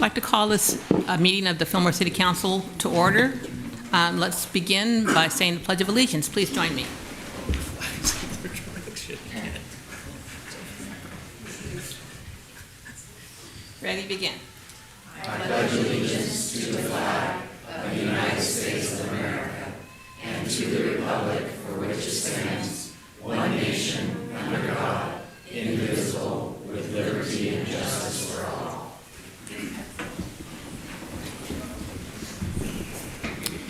I'd like to call this meeting of the Fillmore City Council to order. Let's begin by saying the Pledge of Allegiance. Please join me. Ready, begin. I pledge allegiance to the flag of the United States of America and to the republic for which it stands, one nation, under God, indivisible, with liberty and justice for all.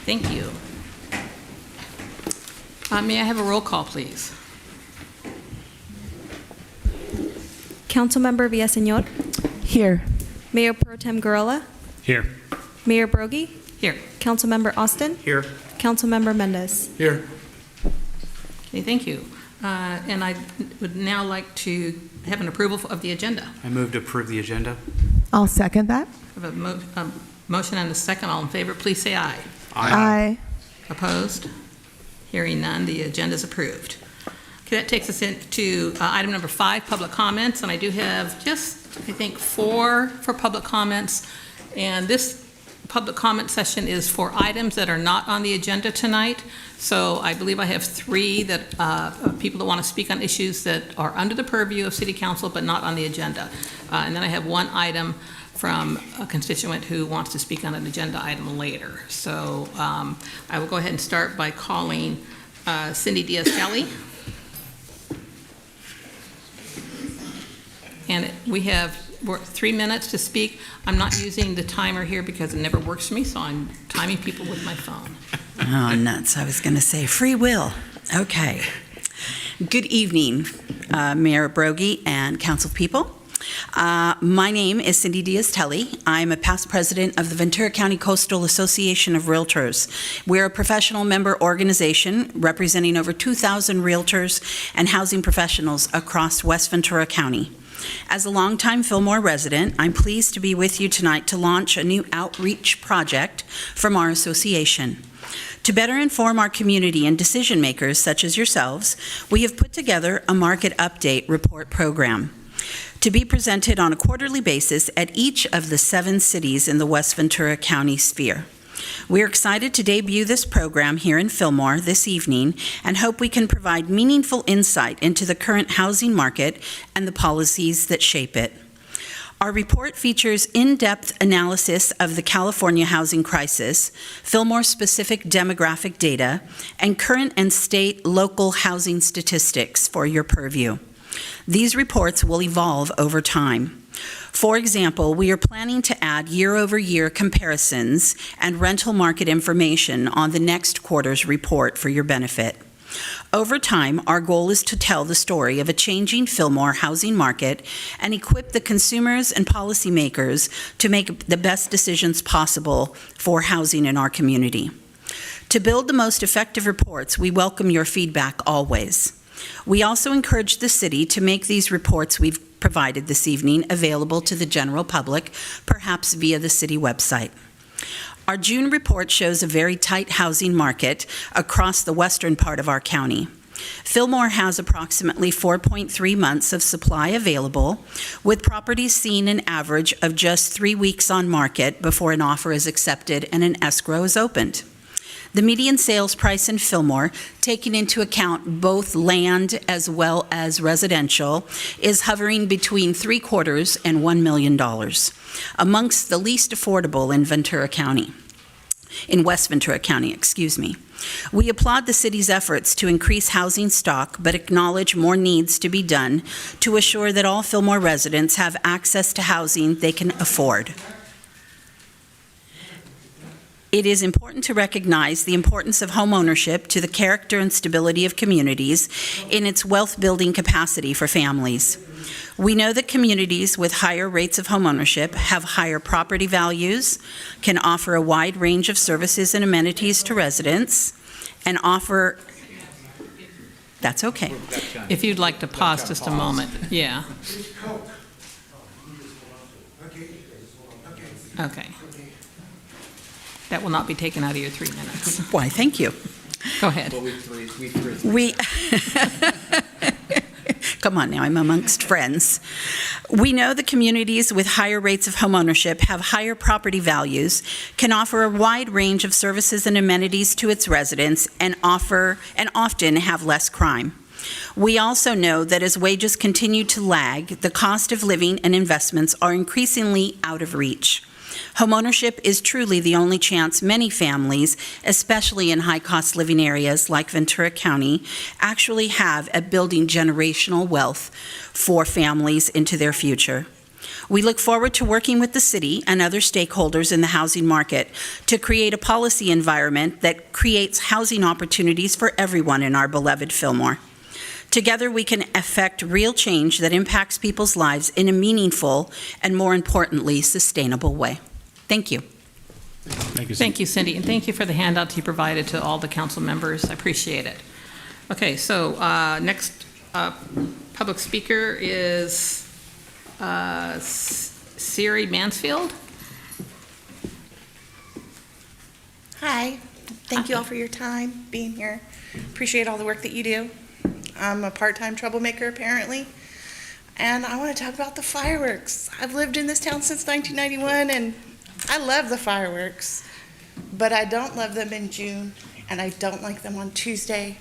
Thank you. May I have a roll call, please? Councilmember Villaseñor. Here. Mayor Pro Tem Gurrola. Here. Mayor Broggie. Here. Councilmember Austin. Here. Councilmember Mendez. Here. Okay, thank you. And I would now like to have an approval of the agenda. I move to approve the agenda. I'll second that. I have a motion and a second. All in favor, please say aye. Aye. Opposed? Hearing none, the agenda is approved. Okay, that takes us into item number 5, public comments, and I do have just, I think, 4 for public comments, and this public comment session is for items that are not on the agenda tonight. So I believe I have 3 that people that want to speak on issues that are under the purview of City Council but not on the agenda. And then I have 1 item from a constituent who wants to speak on an agenda item later. So I will go ahead and start by calling Cindy Diaz-Kelly. And we have 3 minutes to speak. I'm not using the timer here because it never works for me, so I'm timing people with my phone. Oh, nuts. I was going to say free will. Okay. Good evening, Mayor Broggie and council people. My name is Cindy Diaz-Kelly. I'm a past president of the Ventura County Coastal Association of Realtors. We're a professional member organization representing over 2,000 realtors and housing professionals across West Ventura County. As a longtime Fillmore resident, I'm pleased to be with you tonight to launch a new outreach project from our association. To better inform our community and decision makers such as yourselves, we have put together a market update report program to be presented on a quarterly basis at each of the 7 cities in the West Ventura County sphere. We're excited to debut this program here in Fillmore this evening and hope we can provide meaningful insight into the current housing market and the policies that shape it. Our report features in-depth analysis of the California housing crisis, Fillmore-specific demographic data, and current and state local housing statistics for your purview. These reports will evolve over time. For example, we are planning to add year-over-year comparisons and rental market information on the next quarter's report for your benefit. Over time, our goal is to tell the story of a changing Fillmore housing market and equip the consumers and policymakers to make the best decisions possible for housing in our community. To build the most effective reports, we welcome your feedback always. We also encourage the city to make these reports we've provided this evening available to the general public, perhaps via the city website. Our June report shows a very tight housing market across the western part of our county. Fillmore has approximately 4.3 months of supply available, with properties seeing an average of just 3 weeks on market before an offer is accepted and an escrow is opened. The median sales price in Fillmore, taking into account both land as well as residential, is hovering between $750,000 and $1 million, amongst the least affordable in West Ventura County, excuse me. We applaud the city's efforts to increase housing stock, but acknowledge more needs to be done to assure that all Fillmore residents have access to housing they can afford. It is important to recognize the importance of home ownership to the character and stability of communities in its wealth-building capacity for families. We know that communities with higher rates of home ownership have higher property values, can offer a wide range of services and amenities to residents, and offer... That's okay. If you'd like to pause just a moment. Yeah. Okay. That will not be taken out of your 3 minutes. Why, thank you. Go ahead. Well, we Come on now, I'm amongst friends. We know the communities with higher rates of homeownership have higher property values, can offer a wide range of services and amenities to its residents, and often have less crime. We also know that as wages continue to lag, the cost of living and investments are increasingly out of reach. Homeownership is truly the only chance many families, especially in high-cost living areas like Ventura County, actually have at building generational wealth for families into their future. We look forward to working with the city and other stakeholders in the housing market to create a policy environment that creates housing opportunities for everyone in our beloved Fillmore. Together, we can effect real change that impacts people's lives in a meaningful and, more importantly, sustainable way. Thank you. Thank you, Cindy. Thank you, Cindy, and thank you for the handout you provided to all the council members. I appreciate it. Okay, so next public speaker is Siri Mansfield. Hi. Thank you all for your time being here. Appreciate all the work that you do. I'm a part-time troublemaker, apparently, and I want to talk about the fireworks. I've lived in this town since 1991, and I love the fireworks, but I don't love them in June, and I don't like them on Tuesday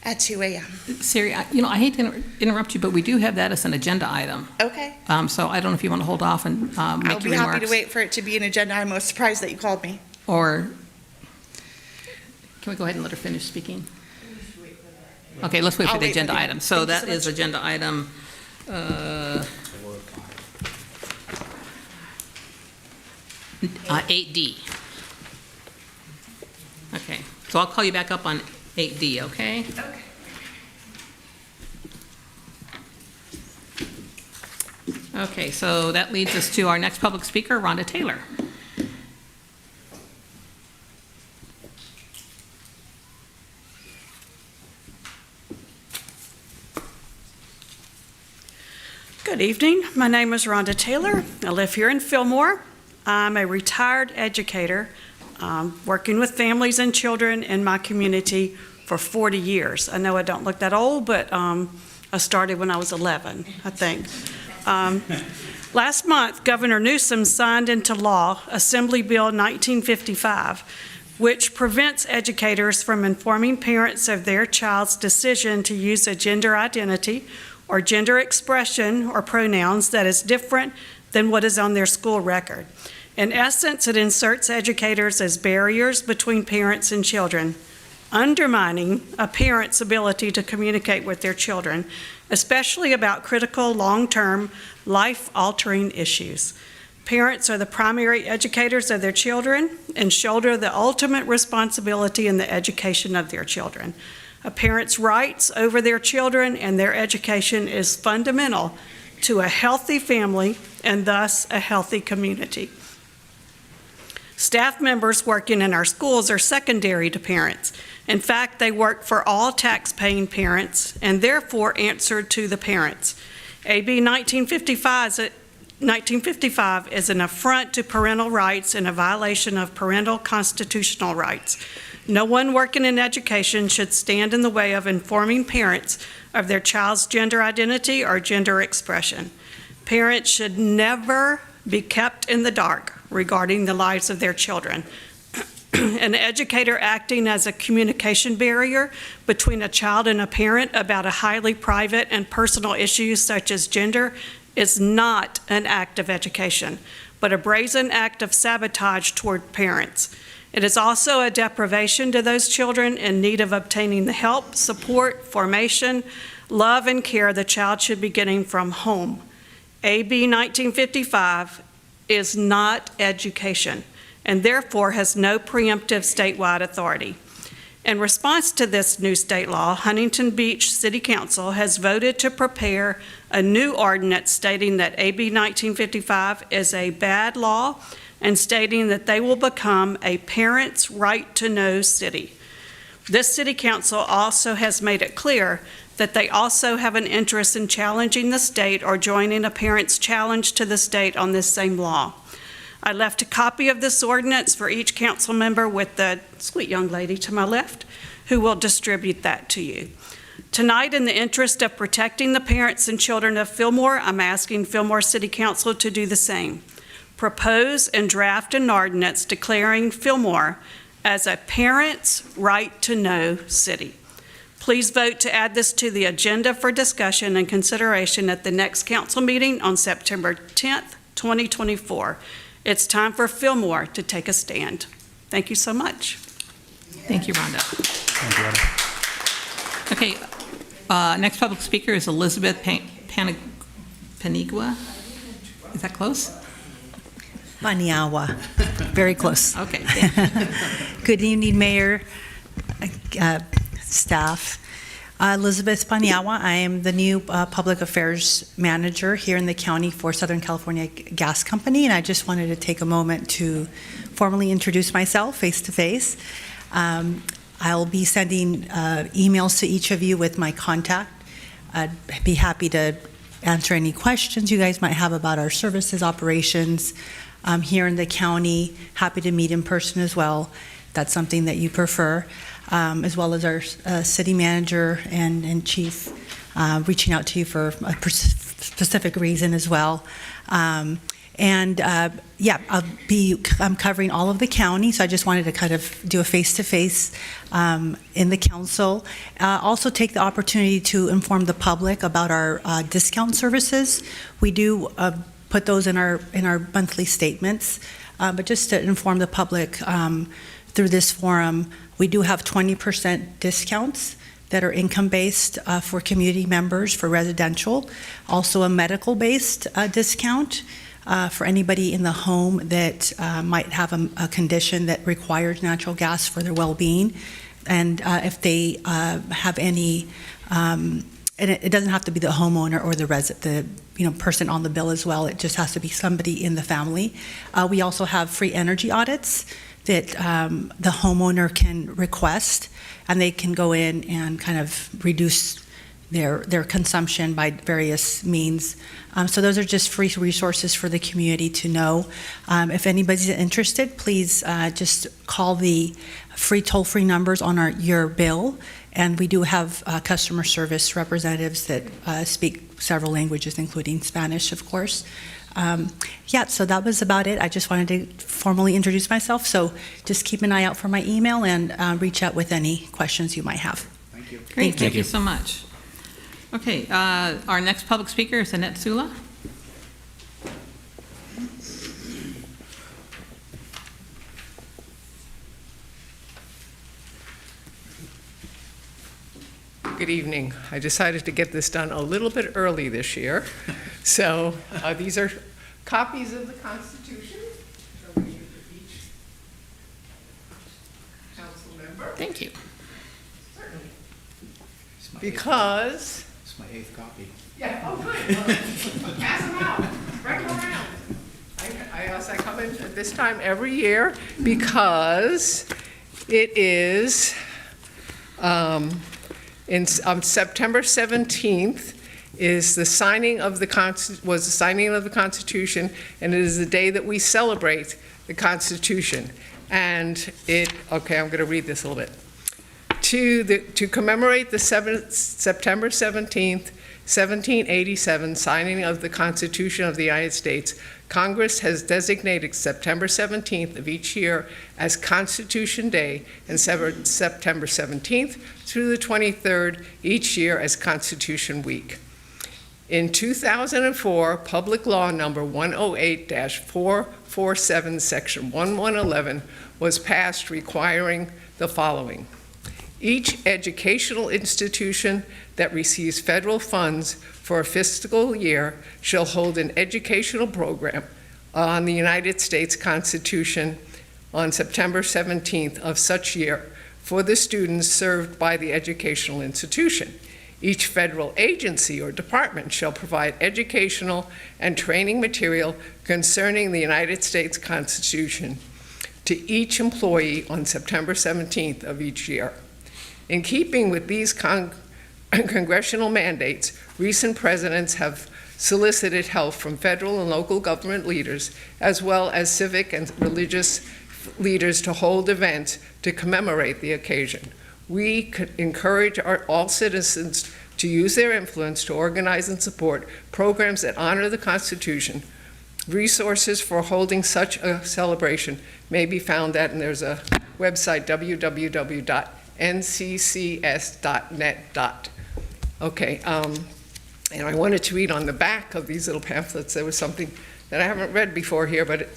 at 2 a.m. Siri, I hate to interrupt you, but we do have that as an agenda item. Okay. So I don't know if you want to hold off and make your remarks. I'll be happy to wait for it to be an agenda. I'm most surprised that you called me. Or can we go ahead and let her finish speaking? Okay, let's wait for I'll the wait for agenda the- item. So Thank you that so is much. agenda item 8D. Okay, so I'll call you back up on 8D, okay? Okay, so that leads us to our next public speaker, Rhonda Taylor. Good evening. My name is Rhonda Taylor. I live here in Fillmore. I'm a retired educator, working with families and children in my community for 40 years. I know I don't look that old, but I started when I was 11, I think. Last month, Governor Newsom signed into law Assembly Bill 1955, which prevents educators from informing parents of their child's decision to use a gender identity or gender expression or pronouns that is different than what is on their school record. In essence, it inserts educators as barriers between parents and children, undermining a parent's ability to communicate with their children, especially about critical, long-term, life-altering issues. Parents are the primary educators of their children and shoulder the ultimate responsibility in the education of their children. A parent's rights over their children and their education is fundamental to a healthy family and thus a healthy community. Staff members working in our schools are secondary to parents. In fact, they work for all tax-paying parents and therefore answer to the parents. AB 1955 is an affront to parental rights and a violation of parental constitutional rights. No one working in education should stand in the way of informing parents of their child's gender identity or gender expression. Parents should never be kept in the dark regarding the lives of their children. An educator acting as a communication barrier between a child and a parent about a highly private and personal issue such as gender is not an act of education, but a brazen act of sabotage toward parents. It is also a deprivation to those children in need of obtaining the help, support, formation, love, and care the child should be getting from home. AB 1955 is not education and therefore has no preemptive statewide authority. In response to this new state law, Huntington Beach City Council has voted to prepare a new ordinance stating that AB 1955 is a bad law and stating that they will become a parent's right to know city. This city council also has made it clear that they also have an interest in challenging the state or joining a parent's challenge to the state on this same law. I left a copy of this ordinance for each council member with the sweet young lady to my left who will distribute that to you. Tonight, in the interest of protecting the parents and children of Fillmore, I'm asking Fillmore City Council to do the same. Propose and draft an ordinance declaring Fillmore as a parents' right to know city. Please vote to add this to the agenda for discussion and consideration at the next council meeting on September 10th, 2024. It's time for Fillmore to take a stand. Thank you so much. Thank you, Rhonda. Okay, next public speaker is Elizabeth Panigua. Is that close? Paniagua. Very close. Okay. Good evening, Mayor, staff. Elizabeth Paniagua. I am the new Public Affairs Manager here in the county for Southern California Gas Company, and I just wanted to take a moment to formally introduce myself face-to-face. I'll be sending emails to each of you with my contact. I'd be happy to answer any questions you guys might have about our services, operations here in the county. Happy to meet in person as well. That's something that you prefer, as well as our city manager and chief reaching out to you for a specific reason as well. I'm covering all of the county, so I just wanted to kind of do a face-to-face in the council. Also take the opportunity to inform the public about our discount services. We do put those in our monthly statements, but just to inform the public through this forum, we do have 20% discounts that are income-based for community members for residential, also a medical-based discount for anybody in the home that might have a condition that requires natural gas for their well-being. And if they have any, and it doesn't have to be the homeowner or the person on the bill as well. It just has to be somebody in the family. We also have free energy audits that the homeowner can request, and they can go in and kind of reduce their consumption by various means. So those are just free resources for the community to know. If anybody's interested, please just call the free toll-free numbers on your bill, and we do have customer service representatives that speak several languages, including Spanish, of course. So that was about it. I just wanted to formally introduce myself, so just keep an eye out for my email and reach out with any questions you might have. Thank you. Great, thank you so much. Okay, our next public speaker is Annette Sula. Good evening. I decided to get this done a little bit early this year. So these are copies of the Constitution. So we should for each council member. Thank you. Certainly. Because... It's my 8th copy. Yeah, oh, good. Well, pass them out. Bring them around. I come in at this time every year because it is... on September 17th is the signing of the Constitution, and it is the day that we celebrate the Constitution. And okay, I'm going to read this a little bit. To commemorate the September 17th, 1787 signing of the Constitution of the United States, Congress has designated September 17th of each year as Constitution Day and September 17th through the 23rd each year as Constitution Week. In 2004, Public Law Number 108-447, Section 1111 was passed requiring the following. Each educational institution that receives federal funds for a fiscal year shall hold an educational program on the United States Constitution on September 17th of such year for the students served by the educational institution. Each federal agency or department shall provide educational and training material concerning the United States Constitution to each employee on September 17th of each year. In keeping with these congressional mandates, recent presidents have solicited help from federal and local government leaders, as well as civic and religious leaders, to hold events to commemorate the occasion. We could encourage all citizens to use their influence to organize and support programs that honor the Constitution. Resources for holding such a celebration may be found at, and there's a website, www.nccs.net. Okay, and I wanted to read on the back of these little pamphlets. There was something that I haven't read before here, but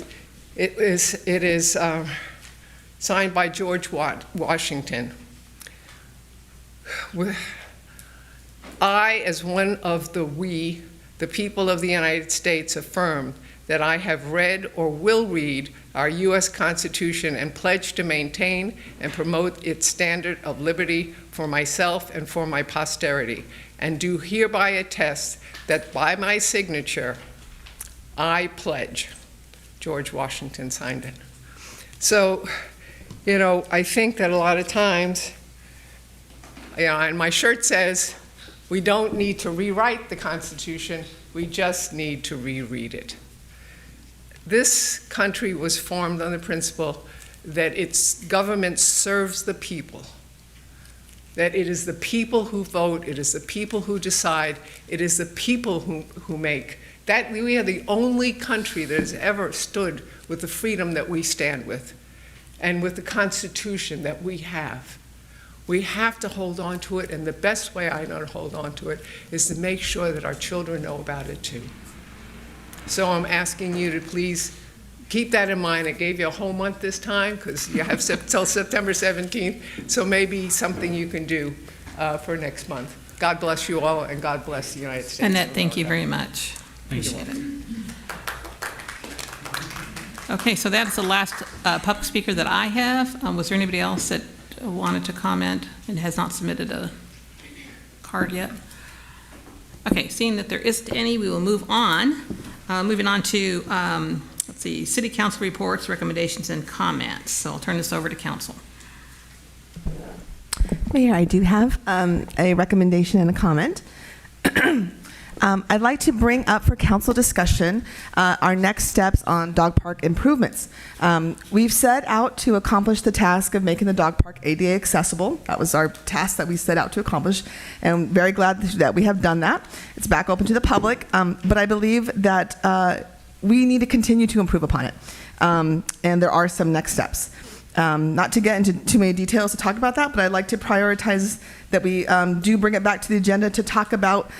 it is signed by George Washington. I, as one of the people of the United States, affirm that I have read or will read our U.S. Constitution and pledge to maintain and promote its standard of liberty for myself and for my posterity, and do hereby attest that by my signature, I pledge. George Washington signed it. So, I think that a lot of times, and my shirt says, we don't need to rewrite the Constitution, we just need to reread it. This country was formed on the principle that its government serves the people, that it is the people who vote, it is the people who decide, it is the people who make. That we are the only country that has ever stood with the freedom that we stand with and with the Constitution that we have. We have to hold on to it, and the best way I know to hold on to it is to make sure that our children know about it too. So I'm asking you to please keep that in mind. I gave you a whole month this time because you have till September 17th, so maybe something you can do for next month. God bless you all, and God bless the United States. Annette, thank you very much. Appreciate it. Okay, so that's the last public speaker that I have. Was there anybody else that wanted to comment and has not submitted a card yet? Okay, seeing that there isn't any, we will move on. Moving on to, let's see, City Council reports, recommendations, and comments. So I'll turn this over to Council. Mayor, I do have a recommendation and a comment. I'd like to bring up for council discussion our next steps on dog park improvements. We've set out to accomplish the task of making the dog park ADA accessible. That was our task that we set out to accomplish, and I'm very glad that we have done that. It's back open to the public, but I believe that we need to continue to improve upon it, and there are some next steps. Not to get into too many details to talk about that, but I'd like to prioritize that we do bring it back to the agenda to talk about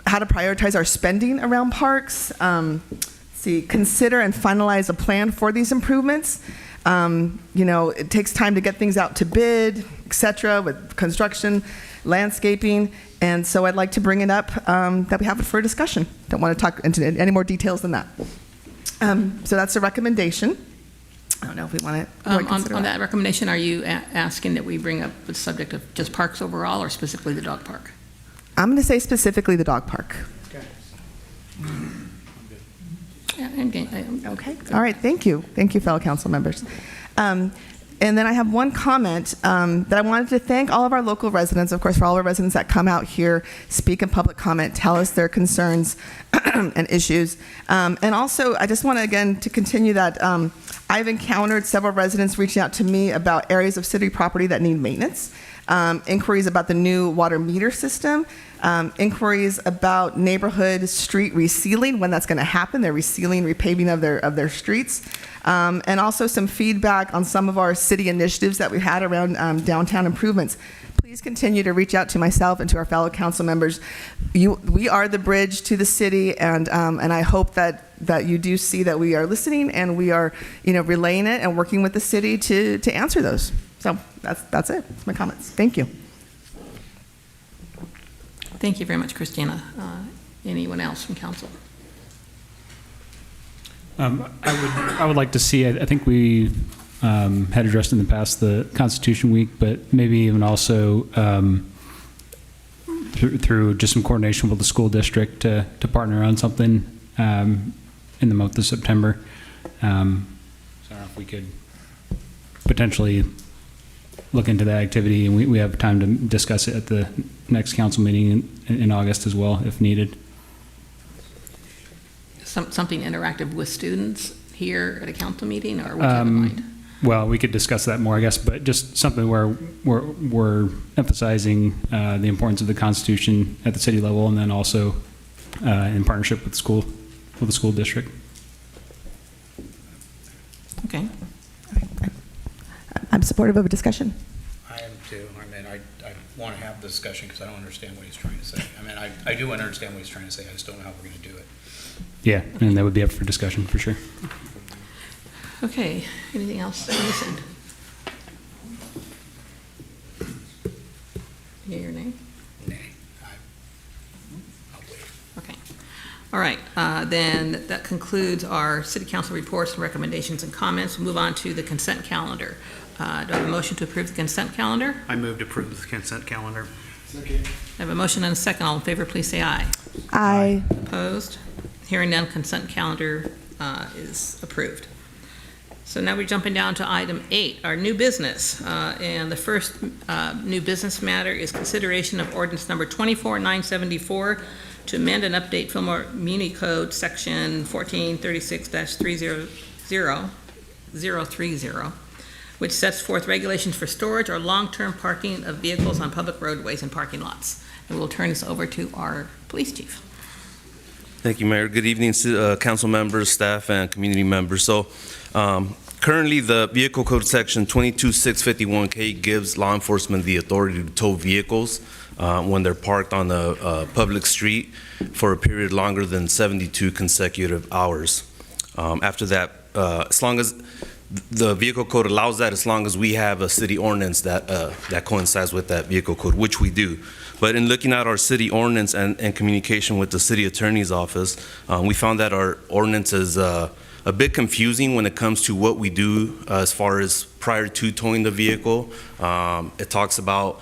how to prioritize our spending around parks, consider and finalize a plan for these improvements. It takes time to get things out to bid, et cetera, with construction, landscaping, and so I'd like to bring it up that we have it for a discussion. Don't want to talk into any more details than that. So that's a recommendation. I don't know if we want to On that recommendation, are you asking that we bring up the subject of just parks overall or specifically the dog park? I'm going to say specifically the dog park. Okay. Okay. All right. Thank you. Thank you, fellow council members. And then I have one comment that I wanted to thank all of our local residents, of course, for all our residents that come out here, speak in public comment, tell us their concerns and issues. And also, I just want to, again, to continue that I've encountered several residents reaching out to me about areas of city property that need maintenance, inquiries about the new water meter system, inquiries about neighborhood street resealing, when that's going to happen, their resealing, repaving of their streets, and also some feedback on some of our city initiatives that we had around downtown improvements. Please continue to reach out to myself and to our fellow council members. We are the bridge to the city, and I hope that you do see that we are listening and we are, relaying it and working with the city to answer those. So that's it. That's my comments. Thank you. Thank you very much, Christina. Anyone else from council? I would like to see, I think we had addressed in the past the Constitution Week, but maybe even also through just some coordination with the school district to partner on something in the month of September. So I don't know if we could potentially look into that activity, and we have time to discuss it at the next council meeting in August as well, if needed. Something interactive with students here at a council meeting, or what do you have in mind? Well, we could discuss that more, I guess, but just something where we're emphasizing the importance of the Constitution at the city level, and then also in partnership with the school district. Okay. I'm supportive of a discussion. I am too. I mean, I want to have the discussion because I don't understand what he's trying to say. I mean, I do understand what he's trying to say. I just don't know how we're going to do it. Yeah, and that would be up for discussion for sure. Okay, anything else on this end? Hear your name? Nay. I'll wait. Okay. All right, then that concludes our city council reports and recommendations and comments. We'll move on to the consent calendar. Do I have a motion to approve the consent calendar? I move to approve the consent calendar. I have a motion and a second. All in favor, please say aye. Aye. Opposed? Hearing none, consent calendar is approved. So now we're jumping down to item 8, our new business. And the first new business matter is consideration of ordinance number 24974 to amend and update Fillmore Muni Code Section 1436-30030, which sets forth regulations for storage or long-term parking of vehicles on public roadways and parking lots. And we'll turn this over to our police chief. Thank you, Mayor. Good evening, council members, staff, and community members. So currently, the Vehicle Code Section 22651K gives law enforcement the authority to tow vehicles when they're parked on a public street for a period longer than 72 consecutive hours. After that, as long as the vehicle code allows that, as long as we have a city ordinance that coincides with that vehicle code, which we do. But in looking at our city ordinance and communication with the city attorney's office, we found that our ordinance is a bit confusing when it comes to what we do as far as prior to towing the vehicle. It talks about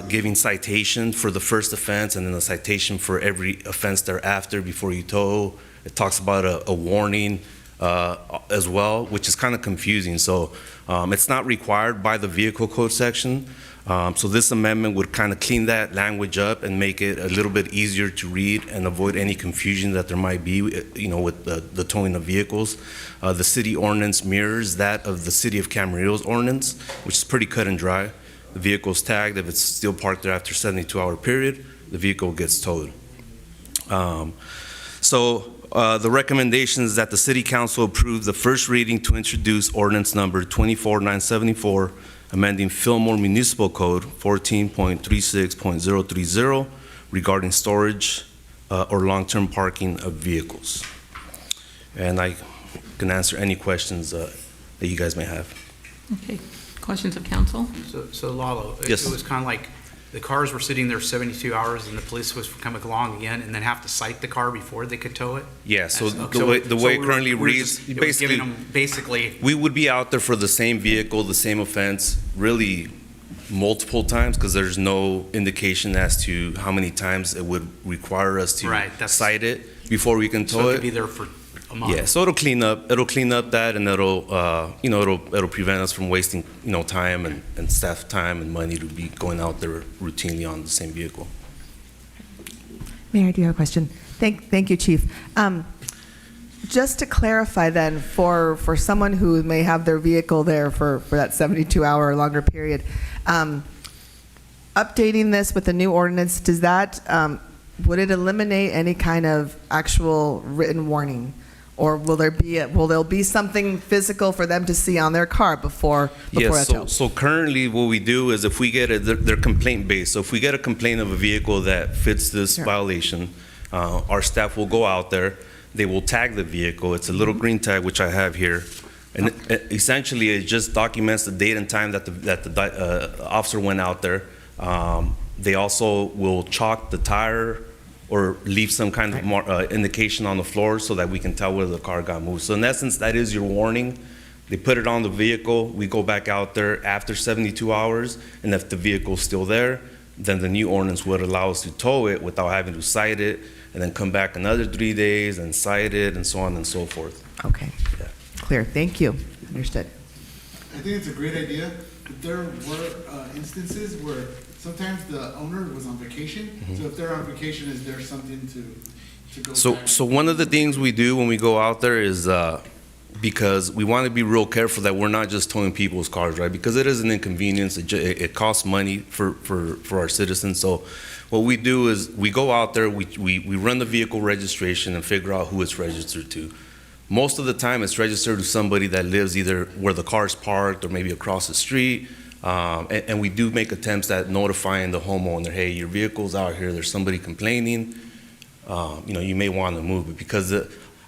giving citation for the first offense and then a citation for every offense thereafter before you tow. It talks about a warning as well, which is kind of confusing. So it's not required by the vehicle code section. So this amendment would kind of clean that language up and make it a little bit easier to read and avoid any confusion that there might be, with the towing of vehicles. The city ordinance mirrors that of the city of Camarillo's ordinance, which is pretty cut and dry. The vehicle is tagged. If it's still parked there after a 72-hour period, the vehicle gets towed. The recommendation is that the City Council approve the first reading to introduce ordinance number 24974, amending Fillmore Municipal Code 14.36.030 regarding storage or long-term parking of vehicles. And I can answer any questions that you guys may have. Okay, questions of council? So Lalo, Yes. it was kind of like the cars were sitting there 72 hours and the police was coming along again and then have to cite the car before they could tow it? Yeah, so Okay, the way it currently reads, it was giving basically, them we would be out there for the same vehicle, the same offense, really multiple times, because there's no indication as to how many times it would require us to Right, that's- cite it before we can so tow it could be it. there for a month. Yeah, so it'll clean up that, and it'll prevent us from wasting, time and staff time and money to be going out there routinely on the same vehicle. Mayor, I do have a question. Thank you, Chief. Just to clarify then, for someone who may have their vehicle there for that 72-hour or longer period, updating this with the new ordinance, does that, would it eliminate any kind of actual written warning? Or will there be something physical for them to see on their car before Yes, that tow? so currently what we do is if we get they're complaint based. So if we get a complaint of a vehicle that fits this Sure. violation, our staff will go out there. They will tag the vehicle. It's a little green tag, which I have here. And essentially it just documents the date and time that the officer went out there. They also will chalk the tire or leave some kind of indication on the floor so that we can tell whether the car got moved. So in essence, that is your warning. They put it on the vehicle. We go back out there after 72 hours, and if the vehicle's still there, then the new ordinance would allow us to tow it without having to cite it, and then come back another 3 days and cite it, and so on and so forth. Okay, Yeah. clear. Thank you. Understood. I think it's a great idea, but there were instances where sometimes the owner was on vacation. So if they're on vacation, is there something to go back? So one of the things we do when we go out there is because we want to be real careful that we're not just towing people's cars, right? Because it is an inconvenience. It costs money for our citizens. So what we do is we go out there, we run the vehicle registration and figure out who it's registered to. Most of the time, it's registered to somebody that lives either where the car's parked or maybe across the street. And we do make attempts at notifying the homeowner, hey, your vehicle's out here, there's somebody complaining, you may want to move it. Because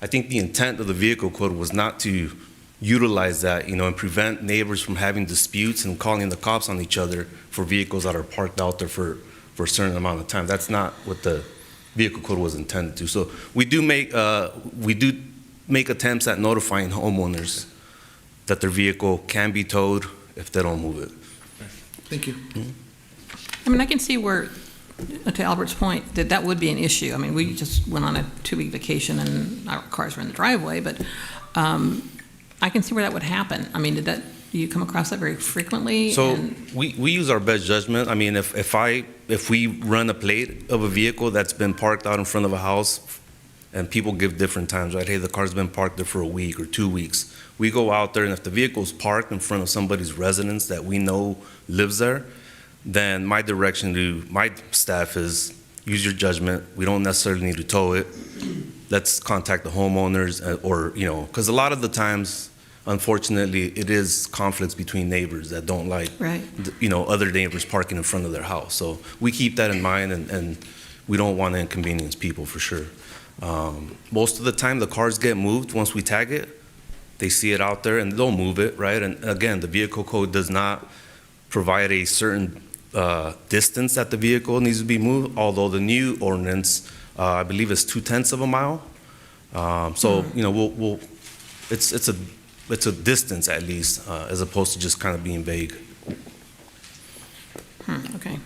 I think the intent of the vehicle code was not to utilize that, and prevent neighbors from having disputes and calling the cops on each other for vehicles that are parked out there for a certain amount of time. That's not what the vehicle code was intended to. So we do make attempts at notifying homeowners that their vehicle can be towed if they don't move it. Thank you. I mean, I can see where, to Albert's point, that would be an issue. I mean, we just went on a 2-week vacation and our cars were in the driveway, but I can see where that would happen. I mean, do you come across that very frequently? So we use our best judgment. I mean, if we run a plate of a vehicle that's been parked out in front of a house, and people give different times, right? Hey, the car's been parked there for a week or 2 weeks. We go out there, and if the vehicle's parked in front of somebody's residence that we know lives there, then my direction to my staff is use your judgment. We don't necessarily need to tow it. Let's contact the homeowners or, because a lot of the times, unfortunately, it is conflicts between neighbors that don't like, right, other neighbors parking in front of their house. So we keep that in mind, and we don't want to inconvenience people for sure. Most of the time, the cars get moved once we tag it. They see it out there and they'll move it, right? And again, the vehicle code does not provide a certain distance that the vehicle needs to be moved, although the new ordinance, I believe, is 0.2 of a mile. It's a distance at least, as opposed to just kind of being vague. Okay.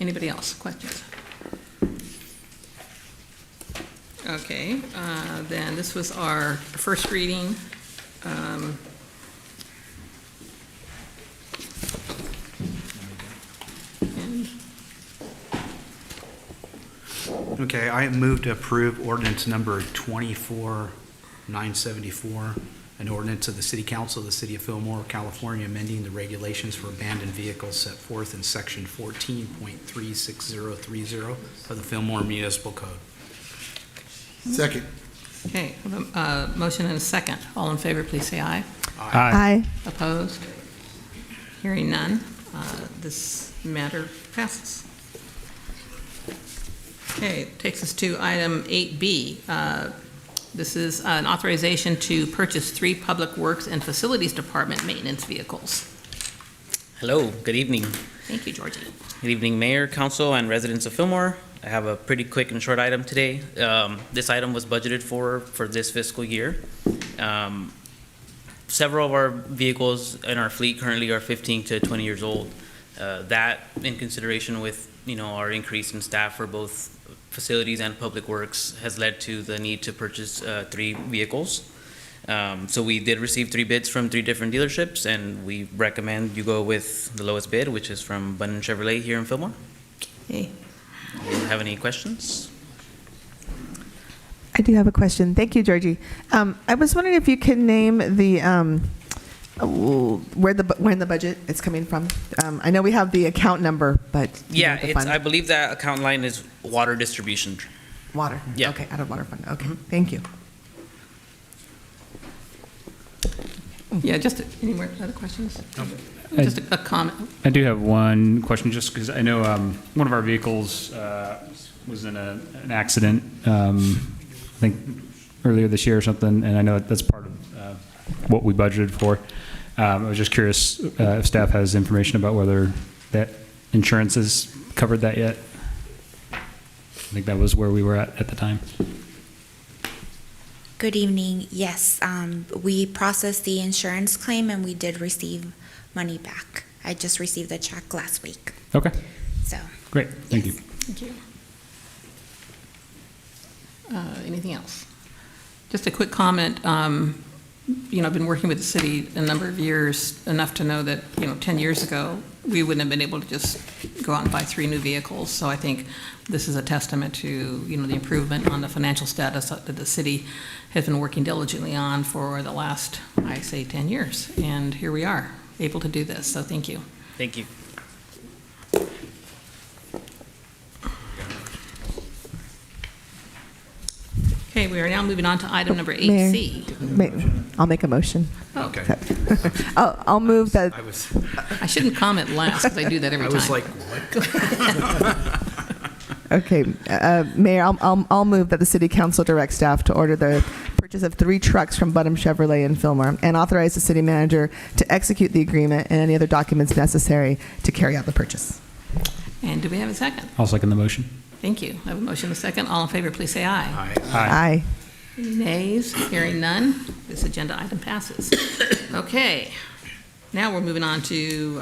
Anybody else? Questions? Okay, then this was our first reading. Okay, I move to approve ordinance number 24974, an ordinance of the City Council of the City of Fillmore, California, amending the regulations for abandoned vehicles set forth in section 14.36030 of the Fillmore Municipal Code. Second. Okay, motion and a second. All in favor, please say aye. Aye. Opposed? Hearing none, this matter passes. Okay, takes us to item 8B. This is an authorization to purchase 3 Public Works and Facilities Department maintenance vehicles. Hello, good evening. Thank you, Georgie. Good evening, Mayor, Council, and residents of Fillmore. I have a pretty quick and short item today. This item was budgeted for this fiscal year. Several of our vehicles in our fleet currently are 15 to 20 years old. That, in consideration with our increase in staff for both facilities and public works, has led to the need to purchase 3 vehicles. So we did receive 3 bids from 3 different dealerships, and we recommend you go with the lowest bid, which is from Bunn Chevrolet here in Fillmore. Okay. Have any questions? I do have a question. Thank you, Georgie. I was wondering if you could name the where in the budget it's coming from. I know we have the account number, but Yeah, I believe that account line is water distribution. Water. Yeah. Okay, out of water fund. Okay, Thank you. Yeah, any more other questions? No. Just a comment. I do have one question, just because I know one of our vehicles was in an accident, I think earlier this year or something, and I know that's part of what we budgeted for. I was just curious if staff has information about whether that insurance has covered that yet. I think that was where we were at the time. Good evening. Yes, we processed the insurance claim and we did receive money back. I just received the check last week. Okay. So. Great. Thank you. Thank you. Anything else? Just a quick comment. I've been working with the city a number of years, enough to know that, 10 years ago, we wouldn't have been able to just go out and buy 3 new vehicles. So I think this is a testament to, the improvement on the financial status that the city has been working diligently on for the last, I say, 10 years. And here we are, able to do this. So thank you. Thank you. Okay, we are now moving on to item number 8C. I'll make a motion. Okay. I'll move that. I shouldn't comment last because I do that every time. I was like, what? Okay, Mayor, I'll move that the City Council direct staff to order the purchase of 3 trucks from Budham Chevrolet in Fillmore and authorize the city manager to execute the agreement and any other documents necessary to carry out the purchase. And do we have a second? I'll second the motion. Thank you. I have a motion and a second. All in favor, please say aye. Aye. Aye. Any nays? Hearing none, this agenda item passes. Okay, now we're moving on to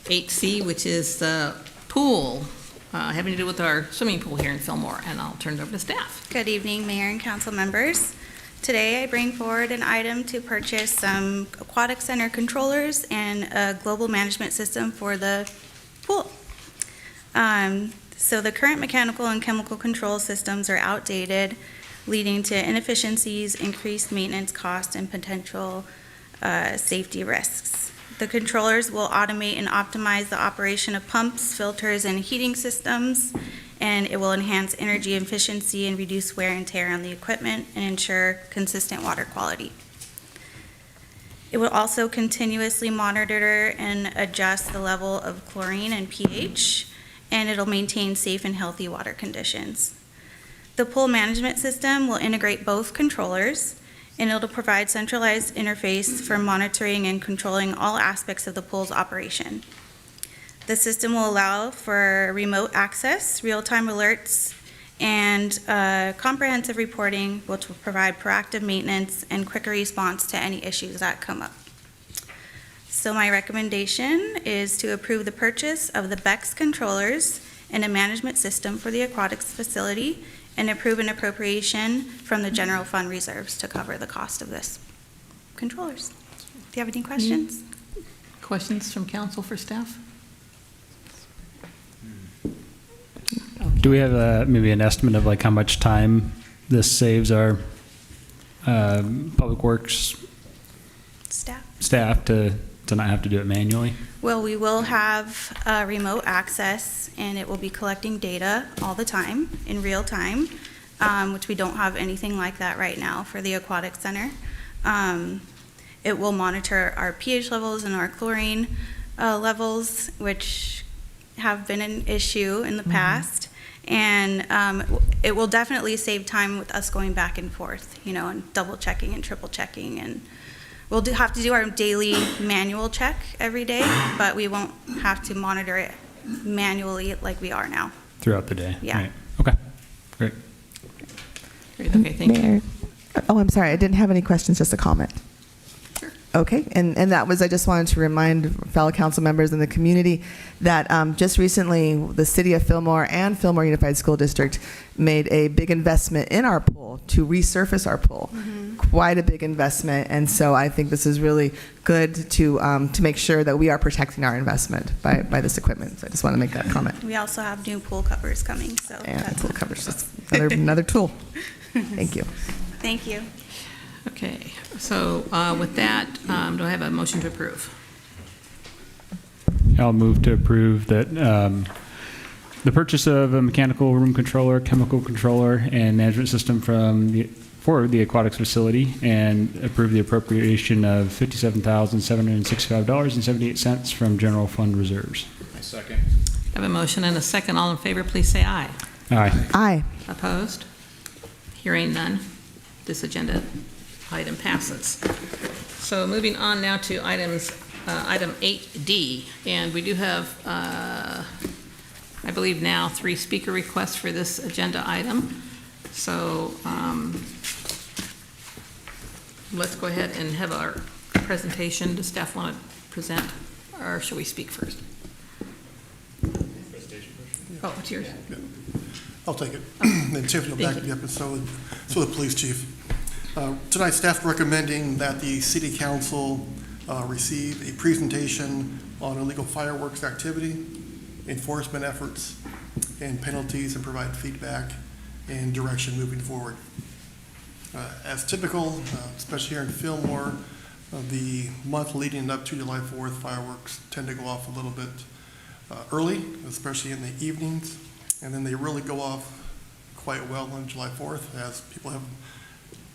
8C, which is the pool, having to do with our swimming pool here in Fillmore, and I'll turn it over to staff. Good evening, Mayor and council members. Today, I bring forward an item to purchase some aquatic center controllers and a global management system for the pool. So the current mechanical and chemical control systems are outdated, leading to inefficiencies, increased maintenance costs, and potential safety risks. The controllers will automate and optimize the operation of pumps, filters, and heating systems, and it will enhance energy efficiency and reduce wear and tear on the equipment and ensure consistent water quality. It will also continuously monitor and adjust the level of chlorine and pH, and it'll maintain safe and healthy water conditions. The pool management system will integrate both controllers, and it'll provide centralized interface for monitoring and controlling all aspects of the pool's operation. The system will allow for remote access, real-time alerts, and comprehensive reporting, which will provide proactive maintenance and quicker response to any issues that come up. So my recommendation is to approve the purchase of the BEX controllers and a management system for the aquatics facility and approve an appropriation from the general fund reserves to cover the cost of this controllers. Do you have any questions? Questions from council for staff? Do we have maybe an estimate of like how much time this saves our public works staff to not have to do it manually? Well, we will have remote access, and it will be collecting data all the time, in real time, which we don't have anything like that right now for the aquatic center. It will monitor our pH levels and our chlorine levels, which have been an issue in the past. And it will definitely save time with us going back and forth, and double checking and triple checking, and we'll have to do our daily manual check every day, but we won't have to monitor it manually like we are now. Throughout the day? Yeah. Right. Okay, great. Great. Okay, thank you. Mayor. Oh, I'm sorry. I didn't have any questions, just a comment. Sure. Okay, and that was, I just wanted to remind fellow council members in the community that just recently, the city of Fillmore and Fillmore Unified School District made a big investment in our pool to resurface our pool. Quite a big investment, and so I think this is really good to make sure that we are protecting our investment by this equipment. So I just want to make that comment. We also have new pool covers coming, so. And the pool covers, that's another tool. Thank you. Thank you. Okay, so with that, do I have a motion to approve? I'll move to approve that the purchase of a mechanical room controller, chemical controller, and management system for the aquatics facility, and approve the appropriation of $57,765.78 from general fund reserves. I second. I have a motion and a second. All in favor, please say aye. Aye. Aye. Opposed? Hearing none, this agenda item passes. So moving on now to item 8D, and we do have, I believe now, 3 speaker requests for this agenda item. So let's go ahead and have our presentation. Does staff want to present, or should we speak first? Oh, it's yours. Yeah. I'll take it. And Tiffany will back me up, and so will the police chief. Tonight, staff recommending that the City Council receive a presentation on illegal fireworks activity, enforcement efforts, and penalties, and provide feedback and direction moving forward. As typical, especially here in Fillmore, the month leading up to July 4th, fireworks tend to go off a little bit early, especially in the evenings, and then they really go off quite well on July 4th, as people have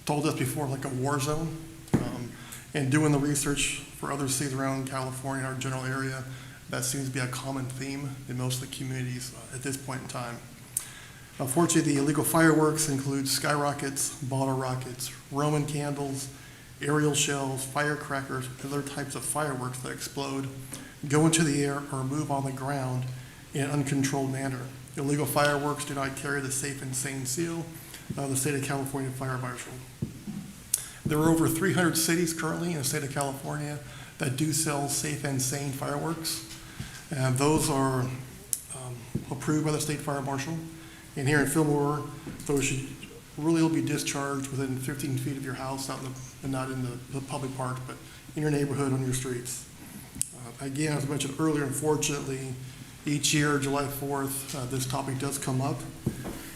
told us before, like a war zone. And doing the research for other cities around California, our general area, that seems to be a common theme in most of the communities at this point in time. Unfortunately, the illegal fireworks include skyrockets, bottle rockets, Roman candles, aerial shells, firecrackers, and other types of fireworks that explode, go into the air, or move on the ground in an uncontrolled manner. Illegal fireworks do not carry the safe and sane seal of the state of California Fire Marshal. There are over 300 cities currently in the state of California that do sell safe and sane fireworks. And those are approved by the state fire marshal. And here in Fillmore, those should really will be discharged within 15 feet of your house, not in the public park, but in your neighborhood, on your streets. Again, as I mentioned earlier, unfortunately, each year, July 4th, this topic does come up.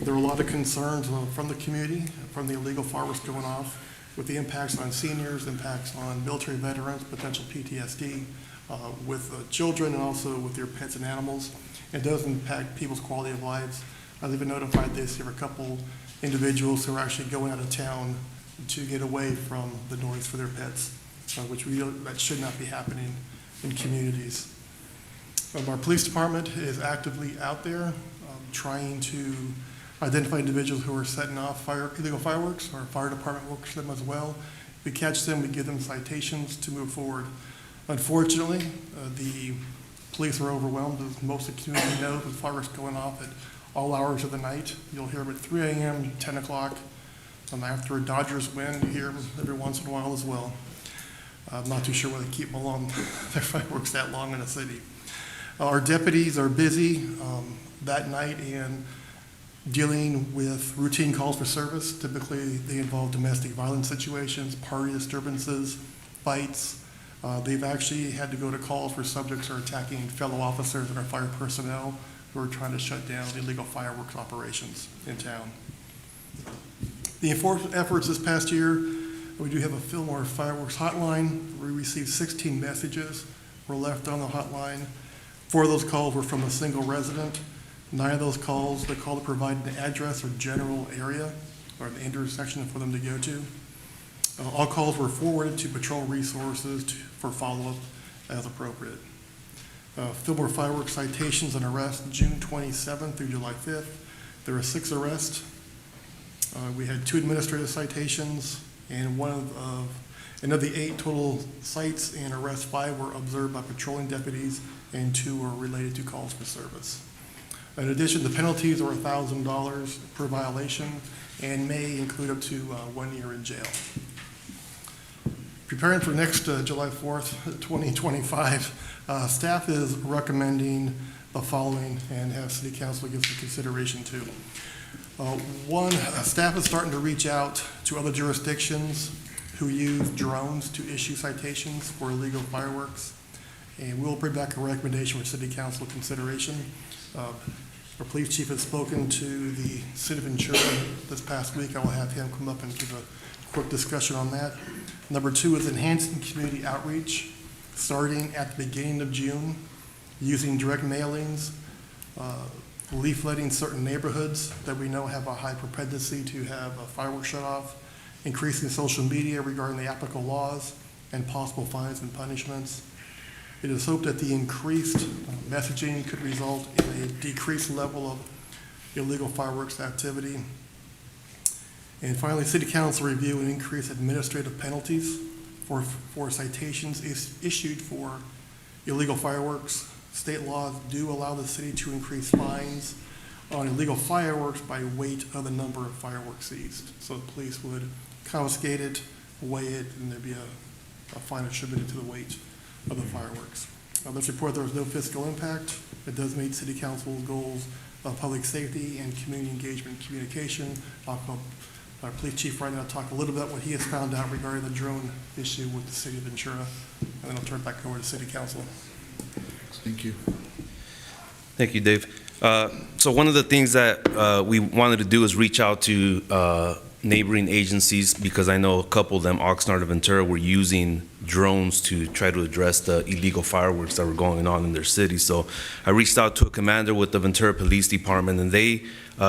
There are a lot of concerns from the community, from the illegal fireworks going off, with the impacts on seniors, impacts on military veterans, potential PTSD, with children, and also with their pets and animals. It does impact people's quality of lives. I've even notified this here a couple individuals who are actually going out of town to get away from the noise for their pets, which that should not be happening in communities. Our police department is actively out there trying to identify individuals who are setting off illegal fireworks. Our fire department works them as well. We catch them, we give them citations to move forward. Unfortunately, the police are overwhelmed, as most of the community knows, with fireworks going off at all hours of the night. You'll hear them at 3 a.m., 10 o'clock. After a Dodgers win, you hear them every once in a while as well. I'm not too sure why they keep them along their fireworks that long in a city. Our deputies are busy that night and dealing with routine calls for service. Typically, they involve domestic violence situations, party disturbances, fights. They've actually had to go to calls where subjects are attacking fellow officers and our fire personnel who are trying to shut down illegal fireworks operations in town. The enforcement efforts this past year, we do have a Fillmore fireworks hotline. We received 16 messages were left on the hotline. 4 of those calls were from a single resident. 9 of those calls, the call to provide an address or general area or the intersection for them to go to. All calls were forwarded to patrol resources for follow-up as appropriate. Fillmore fireworks citations and arrests June 27th through July 5th. There were 6 arrests. We had 2 administrative citations, and of the 8 total cites and arrests, 5 were observed by patrolling deputies and 2 were related to calls for service. In addition, the penalties are $1,000 per violation and may include up to 1 year in jail. Preparing for next July 4th, 2025, staff is recommending the following and have City Council give some consideration to. One, staff is starting to reach out to other jurisdictions who use drones to issue citations for illegal fireworks, and we'll bring back a recommendation for City Council consideration. Our police chief has spoken to the City of Ventura this past week. I will have him come up and give a quick discussion on that. Number 2 is enhancing community outreach, starting at the beginning of June, using direct mailings, leafletting certain neighborhoods that we know have a high propensity to have a fireworks shut off, increasing social media regarding the applicable laws and possible fines and punishments. It is hoped that the increased messaging could result in a decreased level of illegal fireworks activity. And finally, City Council review and increase administrative penalties for citations issued for illegal fireworks. State laws do allow the city to increase fines on illegal fireworks by weight of the number of fireworks seized. So the police would confiscate it, weigh it, and there'd be a fine attributed to the weight of the fireworks. Let's report there was no fiscal impact. It does meet City Council's goals of public safety and community engagement and communication. our police chief right now to talk a little bit what he has found out regarding the drone issue with the city of Ventura, and then I'll turn it back over to city council. Thank you. Thank you, Dave. So one of the things that we wanted to do is reach out to neighboring agencies, because I know a couple of them, Oxnard and Ventura, were using drones to try to address the illegal fireworks that were going on in their city. So I reached out to a commander with the Ventura Police Department, and they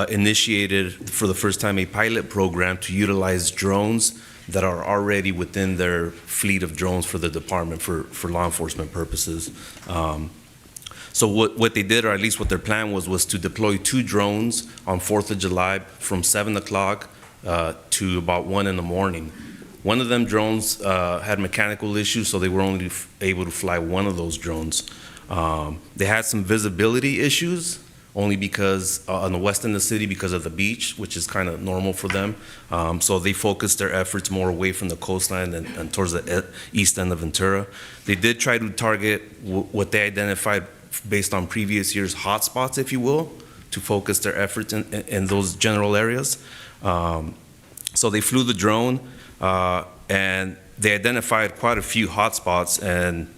initiated for the first time a pilot program to utilize drones that are already within their fleet of drones for the department for law enforcement purposes. So what they did, or at least what their plan was to deploy 2 drones on 4th of July from 7 o'clock to about 1 in the morning. One of them drones had mechanical issues, so they were only able to fly one of those drones. They had some visibility issues, only because on the west end of the city, because of the beach, which is kind of normal for them. So they focused their efforts more away from the coastline and towards the east end of Ventura. They did try to target what they identified based on previous years' hotspots, if you will, to focus their efforts in those general areas. So they flew the drone, and they identified quite a few hotspots and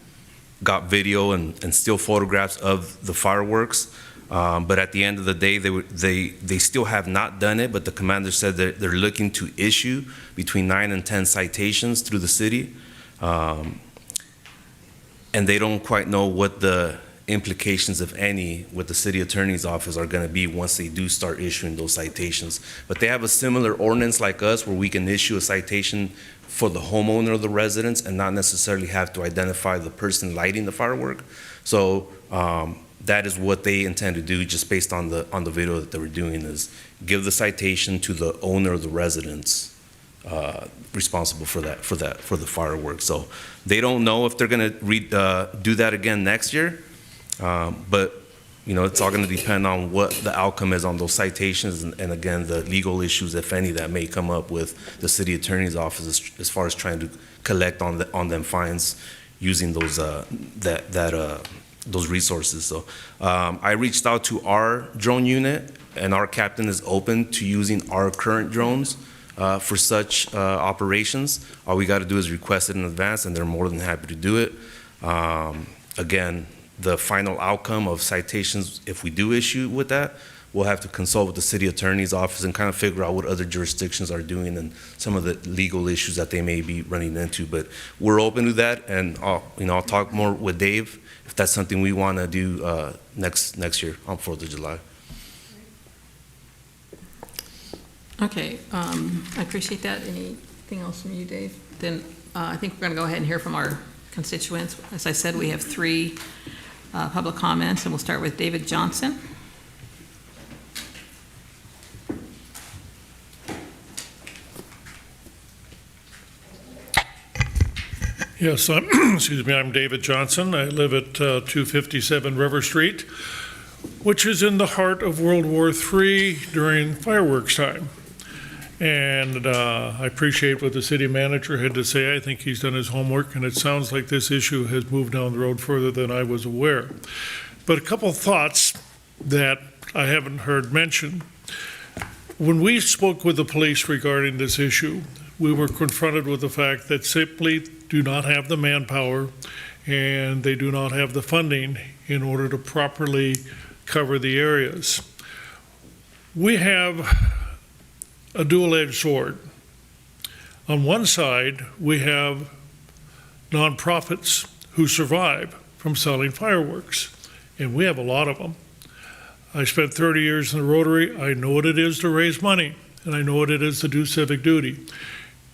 got video and still photographs of the fireworks. But at the end of the day, they still have not done it, but the commander said that they're looking to issue between 9 and 10 citations through the city. And they don't quite know what the implications, if any, with the city attorney's office are going to be once they do start issuing those citations. But they have a similar ordinance like us where we can issue a citation for the homeowner of the residence and not necessarily have to identify the person lighting the firework. So that is what they intend to do, just based on the video that they were doing, is give the citation to the owner of the residence responsible for the fireworks. So they don't know if they're going to do that again next year. But it's all going to depend on what the outcome is on those citations, and again, the legal issues, if any, that may come up with the city attorney's office as far as trying to collect on them fines using those those resources. So I reached out to our drone unit, and our captain is open to using our current drones for such operations. All we got to do is request it in advance, and they're more than happy to do it. Again, the final outcome of citations, if we do issue with that, we'll have to consult with the city attorney's office and kind of figure out what other jurisdictions are doing and some of the legal issues that they may be running into. But we're open to that, and I'll talk more with Dave if that's something we want to do next year on 4th of July. Okay, I appreciate that. Anything else from you, Dave? Then I think we're going to go ahead and hear from our constituents. As I said, we have 3 public comments, and we'll start with David Johnson. Yes, excuse me, I'm David Johnson. I live at 257 River Street, which is in the heart of World War III during fireworks time. And I appreciate what the city manager had to say. I think he's done his homework, and it sounds like this issue has moved down the road further than I was aware. But a couple thoughts that I haven't heard mentioned. When we spoke with the police regarding this issue, we were confronted with the fact that simply do not have the manpower and they do not have the funding in order to properly cover the areas. We have a dual-edged sword. On one side, we have nonprofits who survive from selling fireworks, and we have a lot of them. I spent 30 years in the Rotary. I know what it is to raise money, and I know what it is to do civic duty.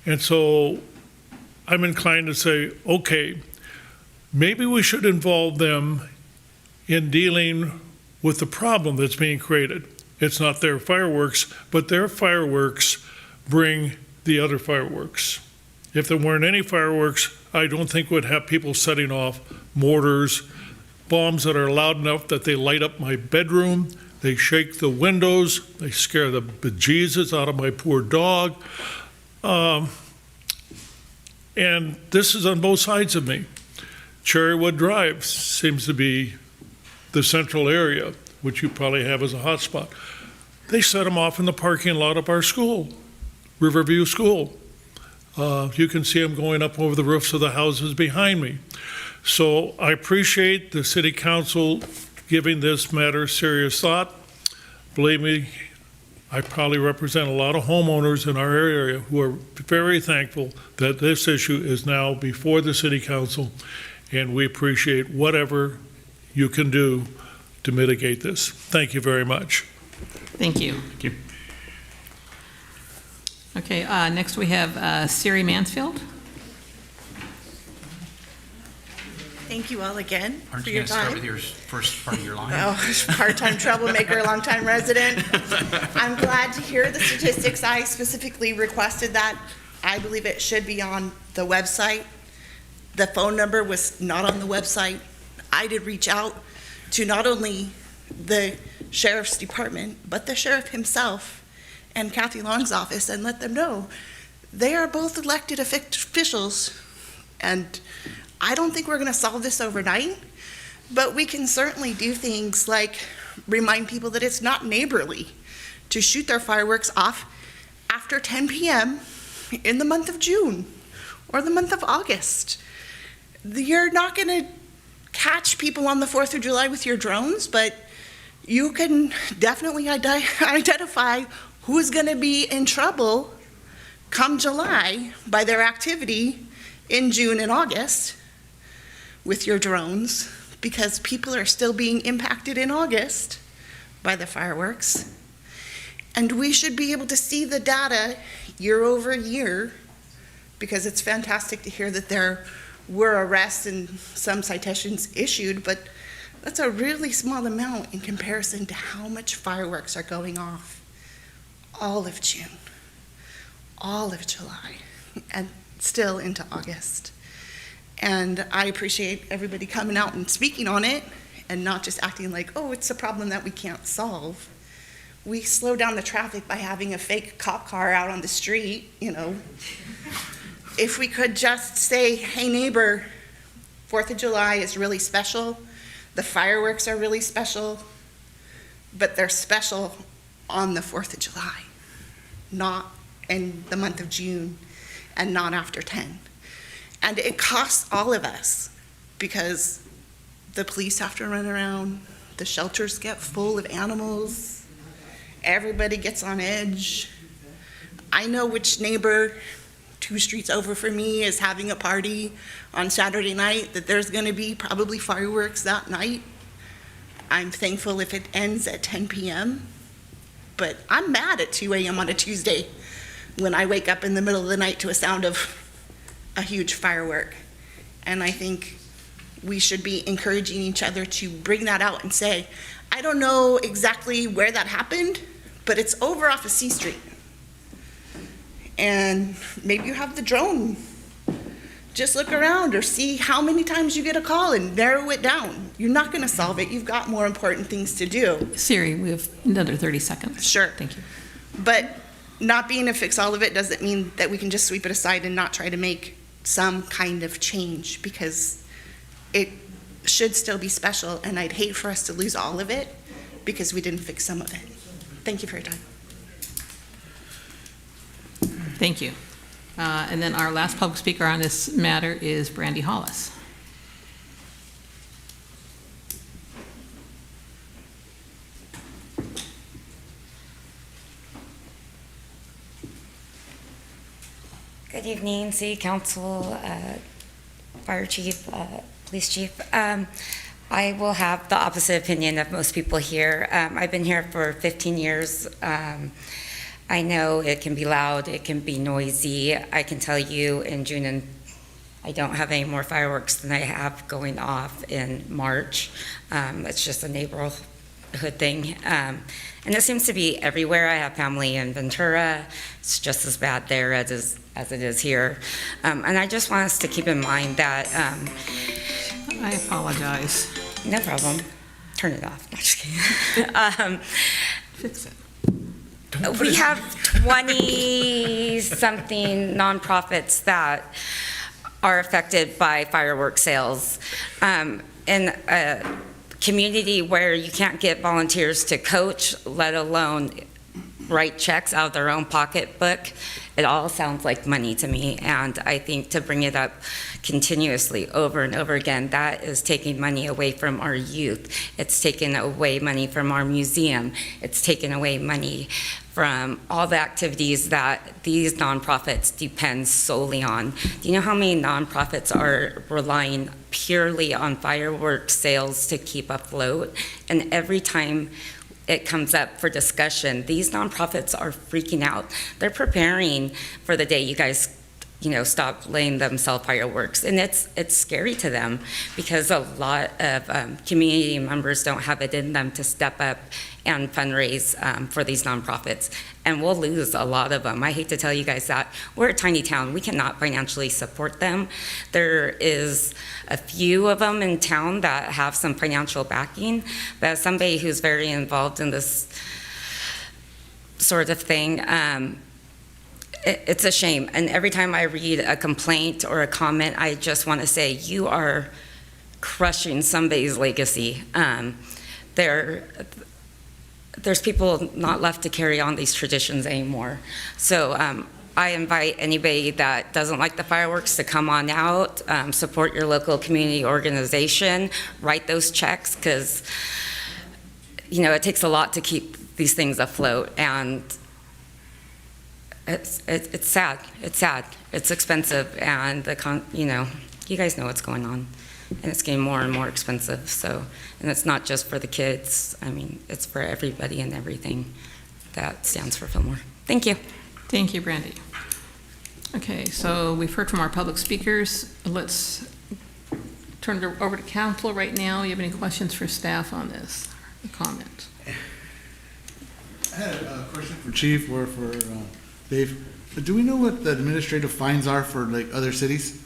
And so I'm inclined to say, okay, maybe we should involve them in dealing with the problem that's being created. It's not their fireworks, but their fireworks bring the other fireworks. If there weren't any fireworks, I don't think we'd have people setting off mortars, bombs that are loud enough that they light up my bedroom, they shake the windows, they scare the bejesus out of my poor dog. And this is on both sides of me. Cherrywood Drive seems to be the central area, which you probably have as a hotspot. They set them off in the parking lot of our school. Riverview School. You can see them going up over the roofs of the houses behind me. So I appreciate the City Council giving this matter serious thought. Believe me, I probably represent a lot of homeowners in our area who are very thankful that this issue is now before the City Council, and we appreciate whatever you can do to mitigate this. Thank you very much. Thank you. Thank you. Okay, next we have Siri Mansfield. Thank you all again Aren't for you your going to start time. with your first part of your line? Oh, part-time troublemaker, long-time resident. I'm glad to hear the statistics. I specifically requested that. I believe it should be on the website. The phone number was not on the website. I did reach out to not only the sheriff's department, but the sheriff himself and Kathy Long's office and let them know they are both elected officials, and I don't think we're going to solve this overnight, but we can certainly do things like remind people that it's not neighborly to shoot their fireworks off after 10 p.m. in the month of June or the month of August. You're not going to catch people on the 4th of July with your drones, but you can definitely identify who's going to be in trouble come July by their activity in June and August with your drones, because people are still being impacted in August by the fireworks. And we should be able to see the data year over year, because it's fantastic to hear that there were arrests and some citations issued, but that's a really small amount in comparison to how much fireworks are going off all of June, all of July, and still into August. And I appreciate everybody coming out and speaking on it and not just acting like, oh, it's a problem that we can't solve. We slow down the traffic by having a fake cop car out on the street, you know. If we could just say, hey neighbor, 4th of July is really special, the fireworks are really special, but they're special on the 4th of July, not in the month of June and not after 10. And it costs all of us, because the police have to run around, the shelters get full of animals, everybody gets on edge. I know which neighbor 2 streets over from me is having a party on Saturday night, that there's going to be probably fireworks that night. I'm thankful if it ends at 10 p.m., but I'm mad at 2 a.m. on a Tuesday when I wake up in the middle of the night to a sound of a huge firework. And I think we should be encouraging each other to bring that out and say, I don't know exactly where that happened, but it's over off of C Street. And maybe you have the drone. Just look around or see how many times you get a call and narrow it down. You're not going to solve it. You've got more important things to do. Siri, we have another 30 seconds. Sure. Thank you. But not being to fix all of it doesn't mean that we can just sweep it aside and not try to make some kind of change, because it should still be special, and I'd hate for us to lose all of it because we didn't fix some of it. Thank you for your time. Thank you. And then our last public speaker on this matter is Brandy Hollis. Good evening, City Council, Fire Chief, Police Chief. I will have the opposite opinion of most people here. I've been here for 15 years. I know it can be loud, it can be noisy. I can tell you in June, and I don't have any more fireworks than I have going off in March. It's just a neighborhood thing. And it seems to be everywhere. I have family in Ventura. It's just as bad there as it is here. And I just want us to keep in mind that... I apologize. No problem. Turn it off. No, just kidding. Fix it. We have 20-something nonprofits that are affected by fireworks sales. In a community where you can't get volunteers to coach, let alone write checks out of their own pocketbook, it all sounds like money to me. And I think to bring it up continuously over and over again, that is taking money away from our youth. It's taking away money from our museum. It's taking away money from all the activities that these nonprofits depend solely on. Do you know how many nonprofits are relying purely on fireworks sales to keep afloat? And every time it comes up for discussion, these nonprofits are freaking out. They're preparing for the day you guys, stop letting them sell fireworks. And it's scary to them because a lot of community members don't have it in them to step up and fundraise for these nonprofits. And we'll lose a lot of them. I hate to tell you guys that. We're a tiny town. We cannot financially support them. There is a few of them in town that have some financial backing, but as somebody who's very involved in this sort of thing, it's a shame. And every time I read a complaint or a comment, I just want to say, you are crushing somebody's legacy. There's people not left to carry on these traditions anymore. So I invite anybody that doesn't like the fireworks to come on out, support your local community organization, write those checks, because it takes a lot to keep these things afloat. And it's sad. It's sad. It's expensive, and you guys know what's going on, and it's getting more and more expensive. So, and it's not just for the kids. I mean, it's for everybody and everything that stands for Fillmore. Thank you. Thank you, Brandy. Okay, so we've heard from our public speakers. Let's turn it over to council right now. You have any questions for staff on this? A comment? I had a question for Chief or for Dave. Do we know what the administrative fines are for other cities?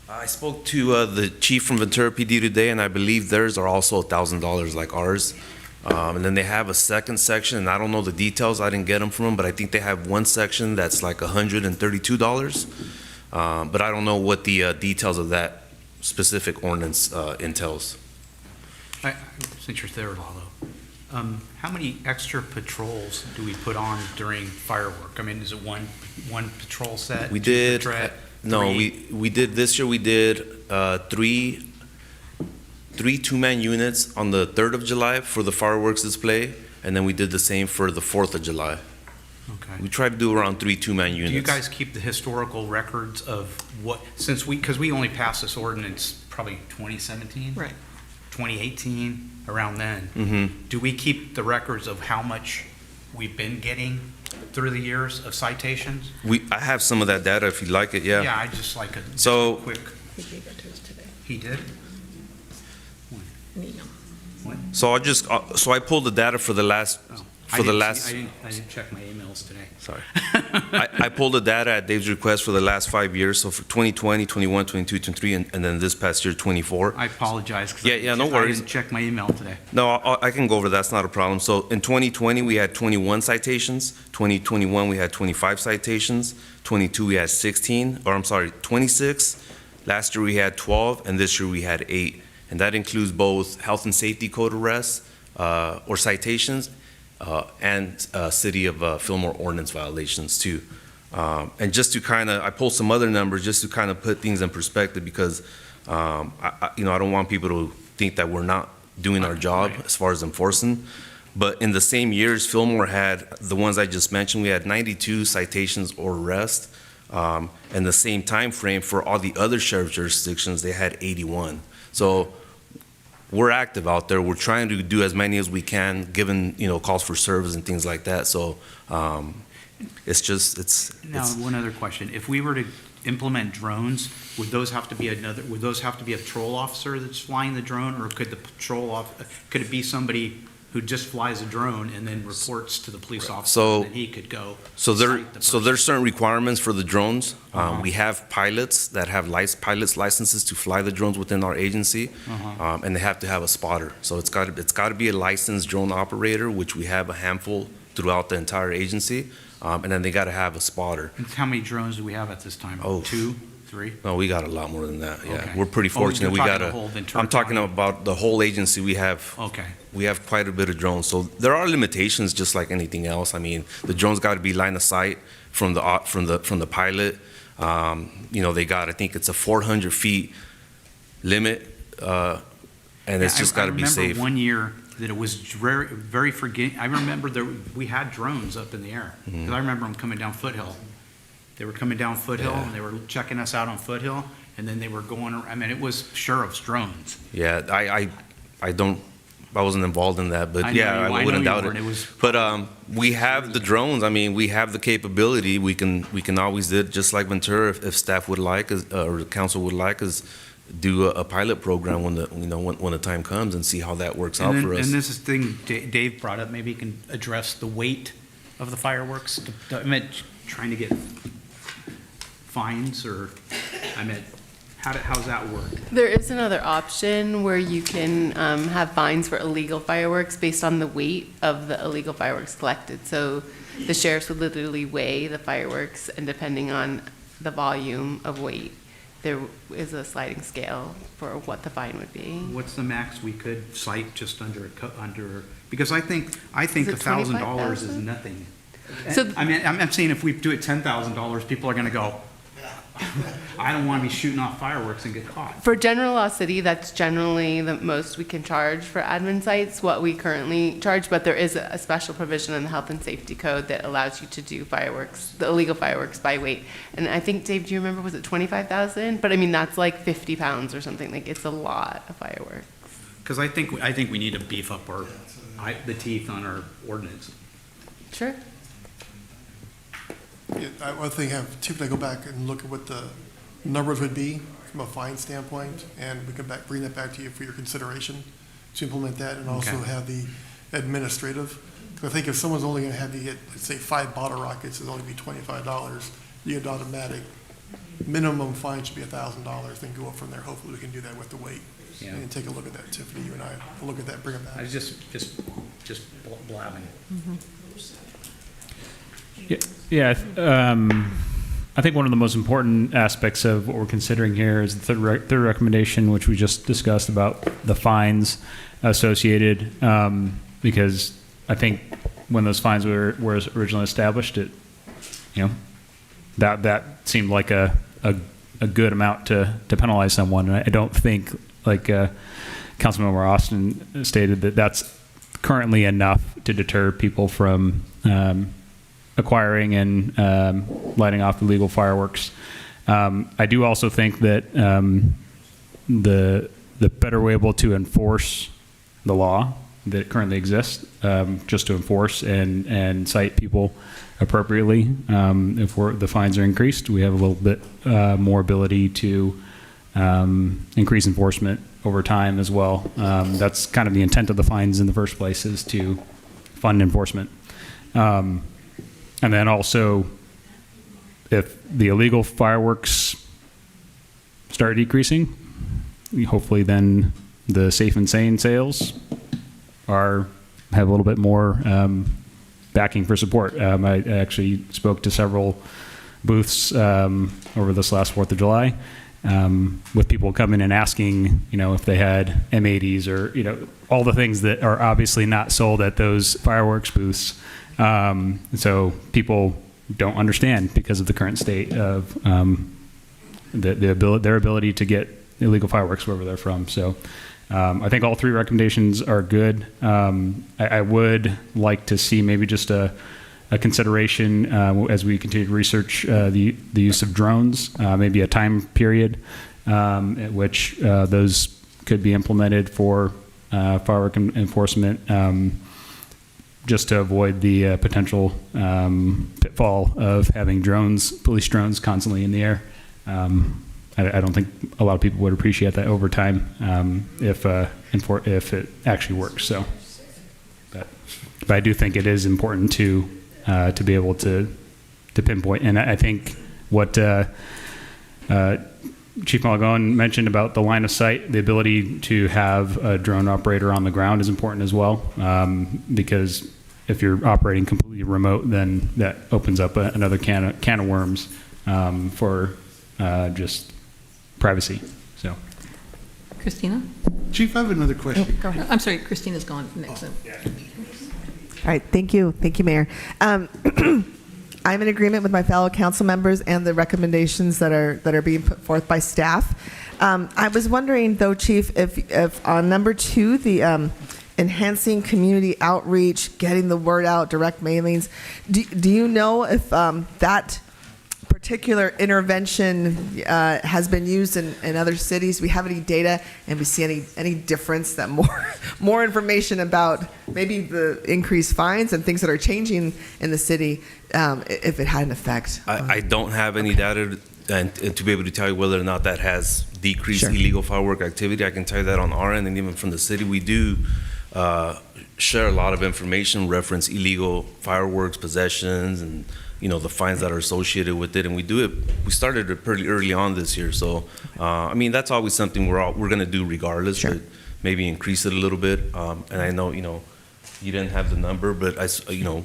I spoke to the chief from Ventura PD today, and I believe theirs are also $1,000 like ours. And then they have a second section, and I don't know the details. I didn't get them from them, but I think they have one section that's like $132. But I don't know what the details of that specific ordinance entails. Since you're there, Lalo, how many extra patrols do we put on during firework? I mean, is it one patrol set? We did. No, three? we did this year. We did three two-man units on the 3rd of July for the fireworks display, and then we did the same for the 4th of July. Okay. We tried to do around 3 two-man units. Do you guys keep the historical records of what, because we only passed this ordinance probably 2017? Right. 2018, around then. Mm-hmm. Do we keep the records of how much we've been getting through the years of citations? I have some of that data if you'd like it, yeah. Yeah, I just like a quick. He gave it to us today. He did? An email. What? So I pulled the data for the last. I didn't check my emails today. Sorry. I pulled the data at Dave's request for the last 5 years, so for 2020, 21, 22, 23, and then this past year, 24. I apologize. No worries. I didn't check my email today. No, I can go over that. That's not a problem. So in 2020, we had 21 citations. 2021, we had 25 citations. 22, we had 26. Last year, we had 12, and this year, we had 8. And that includes both health and safety code arrests or citations and City of Fillmore ordinance violations too. And just to I pulled some other numbers just to kind of put things in perspective because, I don't want people to think that we're not doing our job as far as enforcing. But in the same years, Fillmore had, the ones I just mentioned, we had 92 citations or arrests. And the same time frame for all the other sheriff jurisdictions, they had 81. So we're active out there. We're trying to do as many as we can, given calls for service and things like that. So Now, one other question: if we were to implement drones, would those have to be a patrol officer that's flying the drone, or could it be somebody who just flies a drone and then reports to the police officer, so and he could go? So there's certain requirements for the drones. We have pilots that have pilots licenses to fly the drones within our agency, and they have to have a spotter. So it's got to be a licensed drone operator, which we have a handful throughout the entire agency, and then they got to have a spotter. And how many drones do we have at this time? 2, 3? No, we got a lot more than that, yeah. Okay. We're pretty Oh, you're fortunate. We talking got the whole Ventura I'm talking County. about the whole agency. We have quite a bit of drones. So there are limitations just like anything else. I mean, the drones got to be line of sight from the pilot. They got, I think it's a 400 feet limit, and it's just got to be I safe. remember one year that it was very, very forgetting. I remember we had drones up in the air. Mm-hmm. 'Cause I remember them coming down Foothill. They were coming down Foothill, and they were checking us out on Foothill, and then they were going, I mean, it was sheriff's drones. Yeah, I wasn't involved in that, but I know yeah, you- I I wouldn't know you doubt weren't. it. It was- But we have the drones. I mean, we have the capability. We can always do it just like Ventura, if staff would like, or the council would like, is do a pilot program when the time comes and see how that works out for us. And this is the thing Dave brought up, maybe he can address the weight of the fireworks. I meant trying to get fines, or, I meant, how's that work? There is another option where you can have fines for illegal fireworks based on the weight of the illegal fireworks collected. So the sheriffs would literally weigh the fireworks, and depending on the volume of weight, there is a sliding scale for what the fine would be. What's the max we could cite just under, because I think Is it $1,000 is $25,000? nothing. So- I mean, I'm saying if we do it $10,000, people are gonna go, I don't wanna be shooting off fireworks and get caught. For general law city, that's generally the most we can charge for admin sites, what we currently charge, but there is a special provision in the health and safety code that allows you to do fireworks, the illegal fireworks by weight. And I think, Dave, do you remember, was it 25,000? But I mean, that's like 50 pounds or something, like it's a lot of fireworks. Because I think we need to beef up the teeth on our ordinance. Sure. Yeah, one thing, typically go back and look at what the numbers would be from a fine standpoint, and we can bring that back to you for your consideration to implement that, and also Okay. have the administrative. 'Cause I think if someone's only gonna have you get, let's say, 5 bottle rockets, it'll only be $25, you get automatic. Minimum fine should be $1,000, then go up from there. Hopefully we can do that with the weight. Yeah. And take a look at that, Tiffany, you and I, we'll look at that, bring it back. I was just blabbing. Yeah, I think one of the most important aspects of what we're considering here is the third recommendation, which we just discussed about the fines associated, because I think when those fines were originally established, that seemed like a good amount to penalize someone. And I don't think, like Councilmember Austin stated, that that's currently enough to deter people from acquiring and lighting off illegal fireworks. I do also think that the better way able to enforce the law that currently exists, just to enforce and cite people appropriately. If the fines are increased, we have a little bit more ability to increase enforcement over time as well. That's kind of the intent of the fines in the first place, is to fund enforcement. And then also, if the illegal fireworks start decreasing, hopefully then the safe and sane sales have a little bit more backing for support. I actually spoke to several booths over this last 4th of July with people coming and asking, if they had M80s or, all the things that are obviously not sold at those fireworks booths. So people don't understand, because of the current state of their ability to get illegal fireworks wherever they're from. So I think all 3 recommendations are good. I would like to see maybe just a consideration as we continue to research the use of drones, maybe a time period at which those could be implemented for firework enforcement, just to avoid the potential pitfall of having police drones constantly in the air. I don't think a lot of people would appreciate that over time if it actually works. So, but I do think it is important to be able to pinpoint. And I think what Chief Malagone mentioned about the line of sight, the ability to have a drone operator on the ground is important as well, because if you're operating completely remote, then that opens up another can of worms for just privacy. So, Christina? Chief, I have another question. Go ahead. I'm sorry, Christina's gone next. All right, thank you, Mayor. I'm in agreement with my fellow council members and the recommendations that are being put forth by staff. I was wondering, though, Chief, if on number 2, the enhancing community outreach, getting the word out, direct mailings, do you know if that particular intervention has been used in other cities? Do we have any data, and we see any difference that more information about maybe the increased fines and things that are changing in the city, if it had an effect? I don't have any data and to be able to tell you whether or not that has decreased Sure. illegal firework activity. I can tell you that on our end, and even from the city, we do share a lot of information, reference illegal fireworks possessions, and the fines that are associated with it. And we started it pretty early on this year. So, I mean, that's always something we're going to do regardless, Sure. but maybe increase it a little bit. And I know, you didn't have the number, but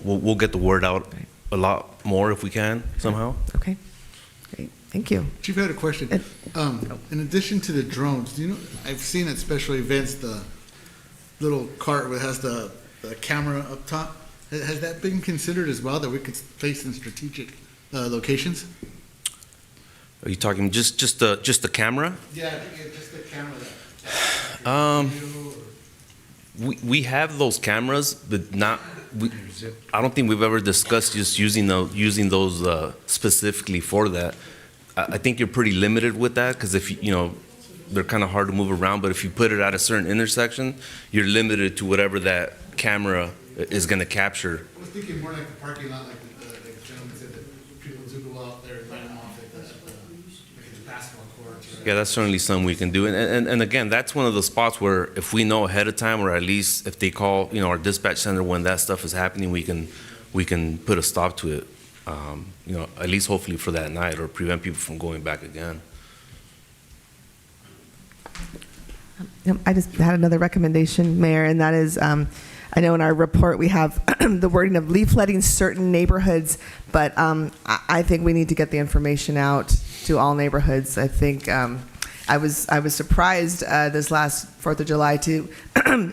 we'll get the word out a lot more if we can somehow. Okay, great, thank you. Chief, I had a question. In addition to the drones, do you know, I've seen at special events the little cart that has the camera up top. Has that been considered as well, that we could place in strategic locations? Are you talking just the camera? Yeah, I think just the camera. We have those cameras, but not. I don't think we've ever discussed just using those specifically for that. I think you're pretty limited with that, because if they're kind of hard to move around. But if you put it at a certain intersection, you're limited to whatever that camera is going to capture. I was thinking more like the parking lot, like the gentleman said, that people do go out there and line them off at the basketball courts. Yeah, that's certainly something we can do. And again, that's one of the spots where if we know ahead of time, or at least if they call, our dispatch center when that stuff is happening, we can put a stop to it. At least hopefully for that night, or prevent people from going back again. I just had another recommendation, Mayor, and that is, I know in our report we have the wording of leafletting certain neighborhoods, but I think we need to get the information out to all neighborhoods. I think I was surprised this last 4th of July to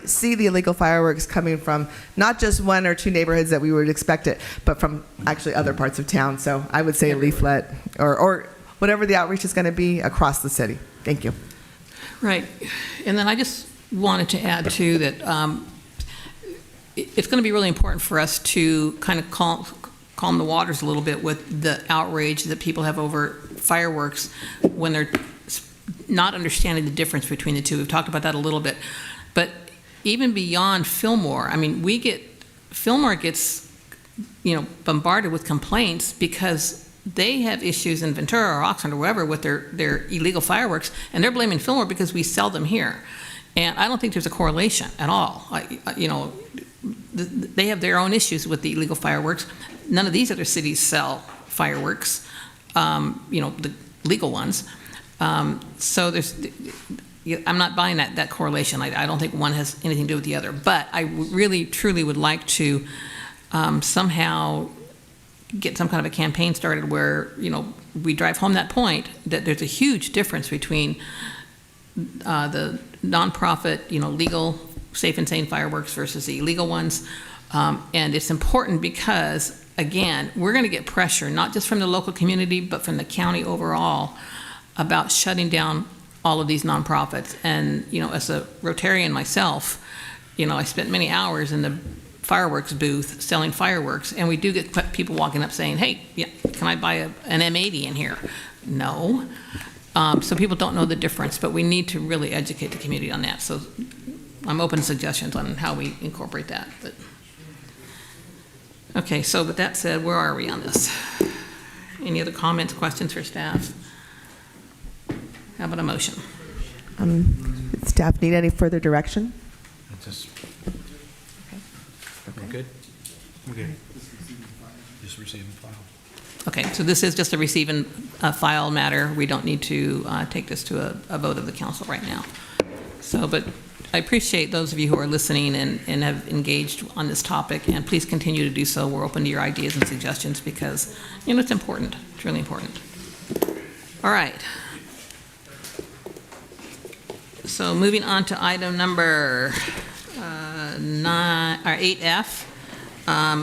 see the illegal fireworks coming from not just 1 or 2 neighborhoods that we would expect it, but from actually other parts of town. So I would say a leaflet or whatever the outreach is going to be across the city. Thank you. Right. And then I just wanted to add, too, that it's going to be really important for us to kind of calm the waters a little bit with the outrage that people have over fireworks when they're not understanding the difference between the two. We've talked about that a little bit. But even beyond Fillmore, I mean, Fillmore gets, bombarded with complaints because they have issues in Ventura or Oxnard or wherever with their illegal fireworks, and they're blaming Fillmore because we sell them here. And I don't think there's a correlation at all. They have their own issues with the illegal fireworks. None of these other cities sell fireworks, the legal ones. So I'm not buying that correlation. I don't think one has anything to do with the other. But I really, truly would like to somehow get some kind of a campaign started where, we drive home that point that there's a huge difference between the nonprofit, legal, safe and sane fireworks versus the illegal ones. And it's important because, again, we're going to get pressure, not just from the local community, but from the county overall about shutting down all of these nonprofits. And, as a Rotarian myself, I spent many hours in the fireworks booth selling fireworks, and we do get people walking up saying, hey, can I buy an M80 in here? No. So people don't know the difference, but we need to really educate the community on that. So I'm open to suggestions on how we incorporate that. But okay, so with that said, where are we on this? Any other comments, questions for staff? How about a motion? Staff need any further direction? We're good? We're good. Just receive and file. Okay, so this is just a receive and file matter. We don't need to take this to a vote of the council right now. So, but I appreciate those of you who are listening and have engaged on this topic, and please continue to do so. We're open to your ideas and suggestions because, it's important. It's really important. All right. So moving on to item number 8F,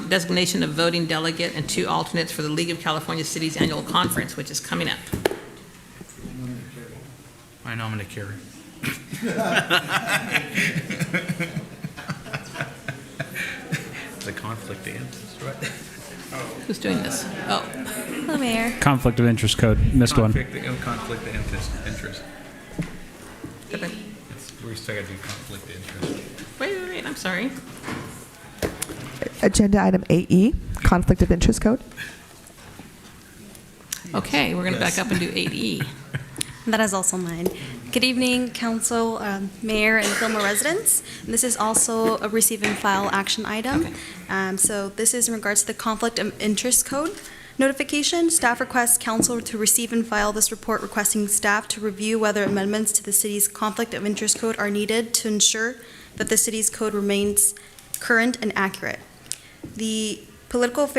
designation of voting delegate and 2 alternates for the League of California Cities Annual Conference, which is coming up. I nominate Carrie. It's a conflict of interest, right? Who's doing this? Oh. Hello, Mayor. Conflict of interest code, missed one. Conflict of interest. We still got to do conflict of interest. Wait, I'm sorry. Agenda item 8E, conflict of interest code. Okay, we're going to back up and do 8E. That is also mine. Good evening, Council, Mayor, and Fillmore residents. This is also a receive and file action item. So this is in regards to the conflict of interest code notification. Staff requests Council to receive and file this report requesting staff to review whether amendments to the city's conflict of interest code are needed to ensure that the city's code remains current and accurate. The Political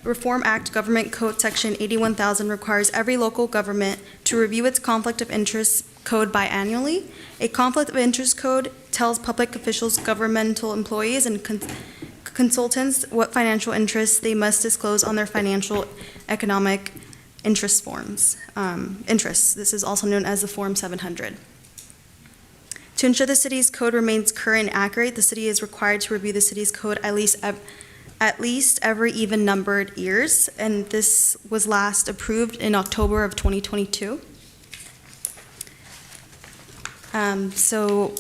Reform Act Government Code Section 81,000 requires every local government to review its conflict of interest code biannually. A conflict of interest code tells public officials, governmental employees, and consultants what financial interests they must disclose on their financial economic interest forms. Interests. This is also known as the Form 700. To ensure the city's code remains current and accurate, the city is required to review the city's code at least every even-numbered years, and this was last approved in October of 2022. So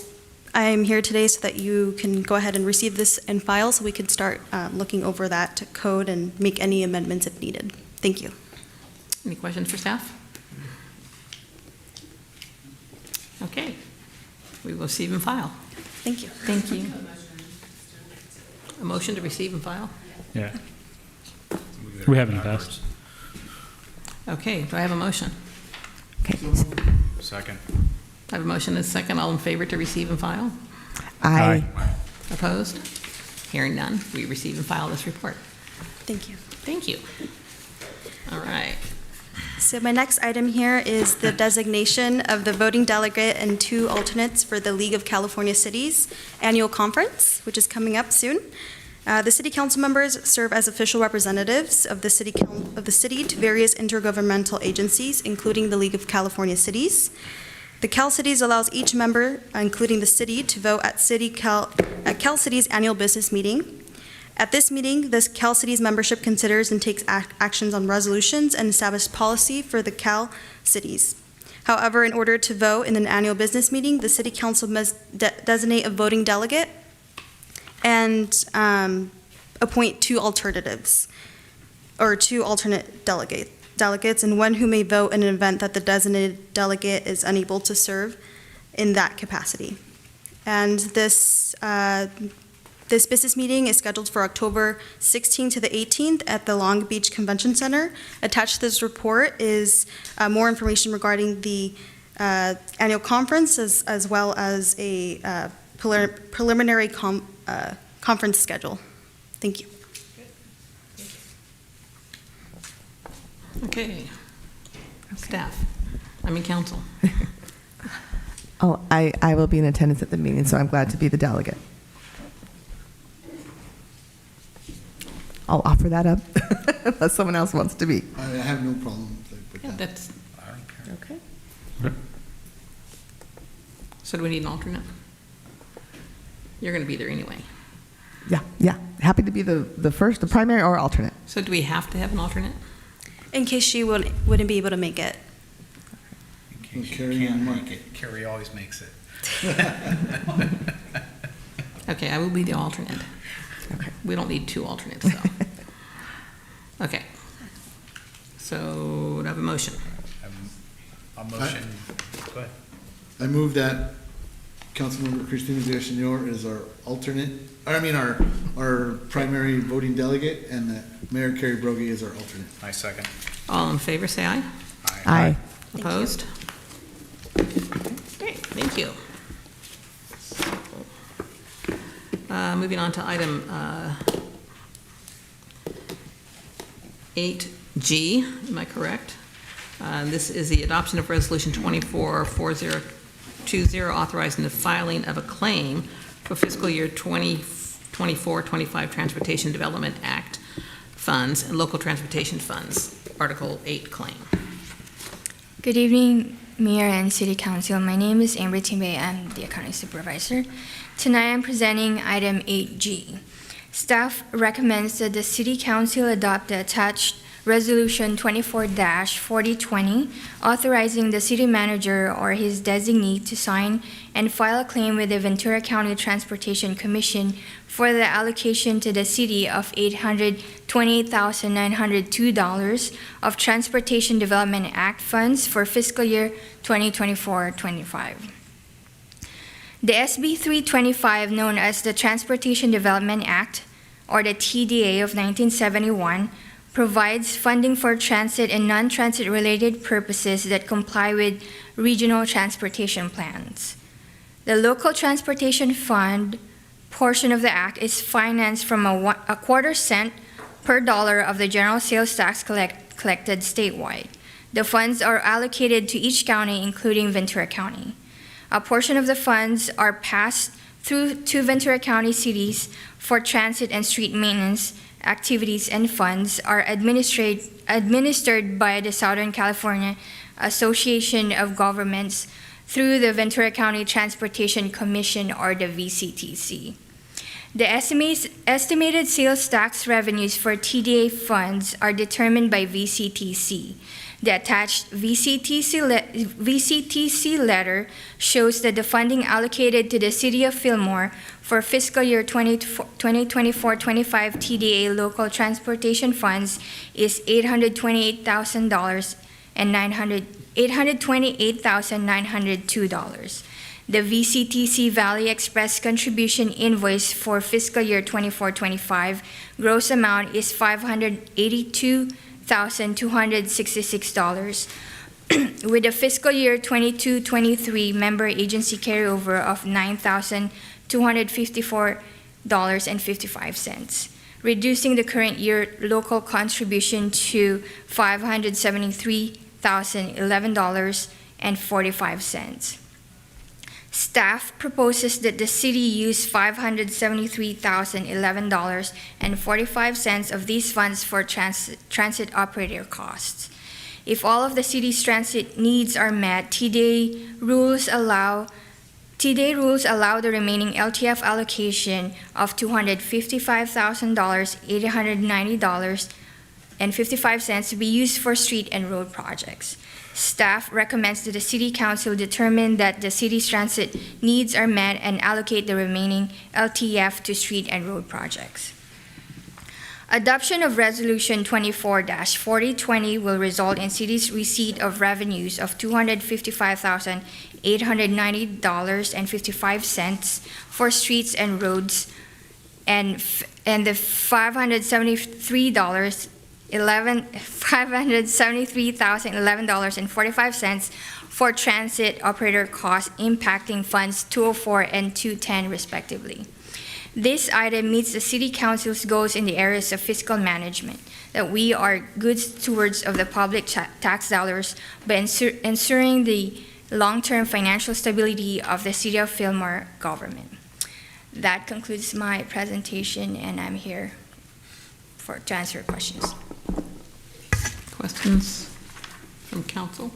I'm here today so that you can go ahead and receive this and file so we can start looking over that code and make any amendments if needed. Thank you. Any questions for staff? Okay. We will receive and file. Thank you. Thank you. A motion to receive and file? Yeah. We haven't passed. Okay, do I have a motion? Okay. Second. I have a motion and a second. All in favor to receive and file? Aye. Opposed? Hearing none, we receive and file this report. Thank you. Thank you. All right. So my next item here is the designation of the voting delegate and 2 alternates for the League of California Cities Annual Conference, which is coming up soon. The city council members serve as official representatives of the city to various intergovernmental agencies, including the League of California Cities. The Cal Cities allows each member, including the city, to vote at Cal Cities annual business meeting. At this meeting, the Cal Cities membership considers and takes actions on resolutions and establishes policy for the Cal Cities. However, in order to vote in an annual business meeting, the city council must designate a voting delegate and appoint 2 alternatives, or 2 alternate delegates, and one who may vote in an event that the designated delegate is unable to serve in that capacity. And this business meeting is scheduled for October 16th to the 18th at the Long Beach Convention Center. Attached to this report is more information regarding the annual conference as well as a preliminary conference schedule. Thank you. Okay. Staff, council. Oh, I will be in attendance at the meeting, so I'm glad to be the delegate. I'll offer that up unless someone else wants to be. I have no problem with that. That's, Okay. so do we need an alternate? You're going to be there anyway. Yeah. Happy to be the first, the primary or alternate. So do we have to have an alternate? In case she wouldn't be able to make it. In case you can't make it, Carrie always makes it. Okay, I will be the alternate. Okay. We don't need 2 alternates, though. Okay. So, do I have a motion? A motion. Go ahead. I move that Councilmember Cristina Villaseñor is our alternate, our primary voting delegate, and that Mayor Carrie Broggie is our alternate. I second. All in favor, say aye. Aye. Opposed? Great, thank you. Moving on to item 8G, am I correct? This is the adoption of Resolution 244020, authorizing the filing of a claim for fiscal year 2024-25 Transportation Development Act funds and local transportation funds, Article 8 claim. Good evening, Mayor and City Council. My name is Amber Timbe. I'm the accounting supervisor. Tonight I'm presenting item 8G. Staff recommends that the City Council adopt the attached Resolution 24-4020, authorizing the city manager or his designee to sign and file a claim with the Ventura County Transportation Commission for the allocation to the city of $828,902 of Transportation Development Act funds for fiscal year 2024-25. The SB 325, known as the Transportation Development Act, or the TDA of 1971, provides funding for transit and non-transit related purposes that comply with regional transportation plans. The local transportation fund portion of the act is financed from a quarter cent per dollar of the general sales tax collected statewide. The funds are allocated to each county, including Ventura County. A portion of the funds are passed through to Ventura County cities for transit and street maintenance activities, and funds are administered by the Southern California Association of Governments through the Ventura County Transportation Commission, or the VCTC. The estimated sales tax revenues for TDA funds are determined by VCTC. The attached VCTC letter shows that the funding allocated to the City of Fillmore for fiscal year 2024-25 TDA local transportation funds is $828,902. The VCTC Valley Express contribution invoice for fiscal year 24-25 gross amount is $582,266, with a fiscal year 22-23 member agency carryover of $9,254.55, reducing the current year local contribution to $573,011.45. Staff proposes that the city use $573,011.45 of these funds for transit operator costs. If all of the city's transit needs are met, TDA rules allow the remaining LTF allocation of $255,890.55 to be used for street and road projects. Staff recommends that the City Council determine that the city's transit needs are met and allocate the remaining LTF to street and road projects. Adoption of Resolution 24-4020 will result in city's receipt of revenues of $255,890.55 for streets and roads, and the $573,011.45 for transit operator costs, impacting funds 204 and 210 respectively. This item meets the City Council's goals in the areas of fiscal management, that we are good stewards of the public tax dollars by ensuring the long-term financial stability of the City of Fillmore government. That concludes my presentation, and I'm here to answer your questions. Questions from council?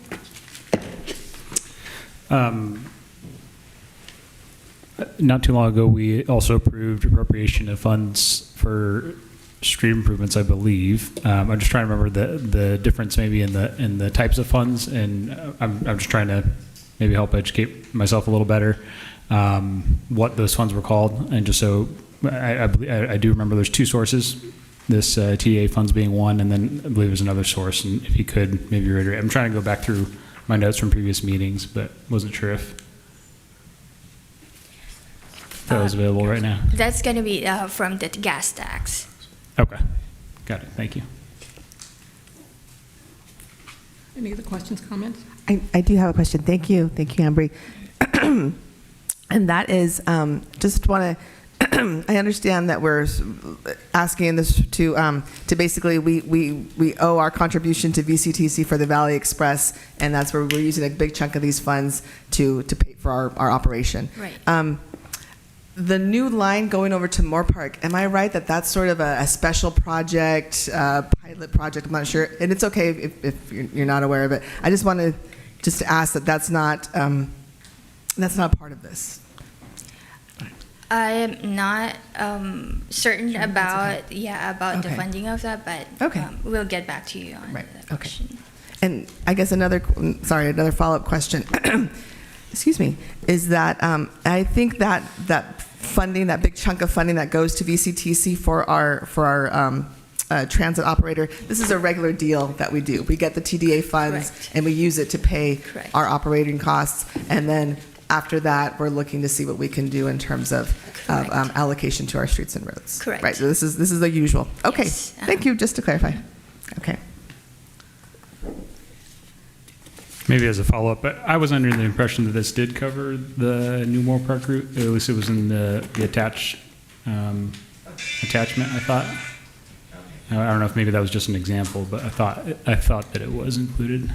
Not too long ago, we also approved appropriation of funds for street improvements, I believe. I'm just trying to remember the difference maybe in the types of funds, and I'm just trying to maybe help educate myself a little better what those funds were called. And just so I do remember there's two sources, this TDA funds being one, and then I believe there's another source. And if you could maybe reiterate, I'm trying to go back through my notes from previous meetings, but wasn't sure if that was available right now. That's going to be from the gas tax. Okay, got it. Thank you. Any other questions, comments? I do have a question. Thank you, Ambry. And that is, just want to I understand that we're asking this to basically, we owe our contribution to VCTC for the Valley Express, and that's where we're using a big chunk of these funds to pay for our operation. Right. The new line going over to Moore Park, am I right that that's sort of a special project, pilot project? I'm not sure, and it's okay if you're not aware of it. I just wanted to ask that that's not part of this. I am not certain Sure, about okay. about the Okay. funding of that, but Okay. we'll get back to you on Right. that Okay. question. And I guess another follow-up question, excuse me, is that I think that funding, that big chunk of funding that goes to VCTC for our transit operator, this is a regular deal that we do. We get the TDA funds Correct. and we use it to pay Correct. our operating costs, and then after that, we're looking to see what we can do in terms of allocation to our streets and roads. Correct. Right. So this is the usual. Okay. Yes. Thank you. Just to clarify. Okay. Maybe as a follow-up, I was under the impression that this did cover the new Moore Park route. At least it was in the attachment, I thought. I don't know if maybe that was just an example, but I thought that it was included.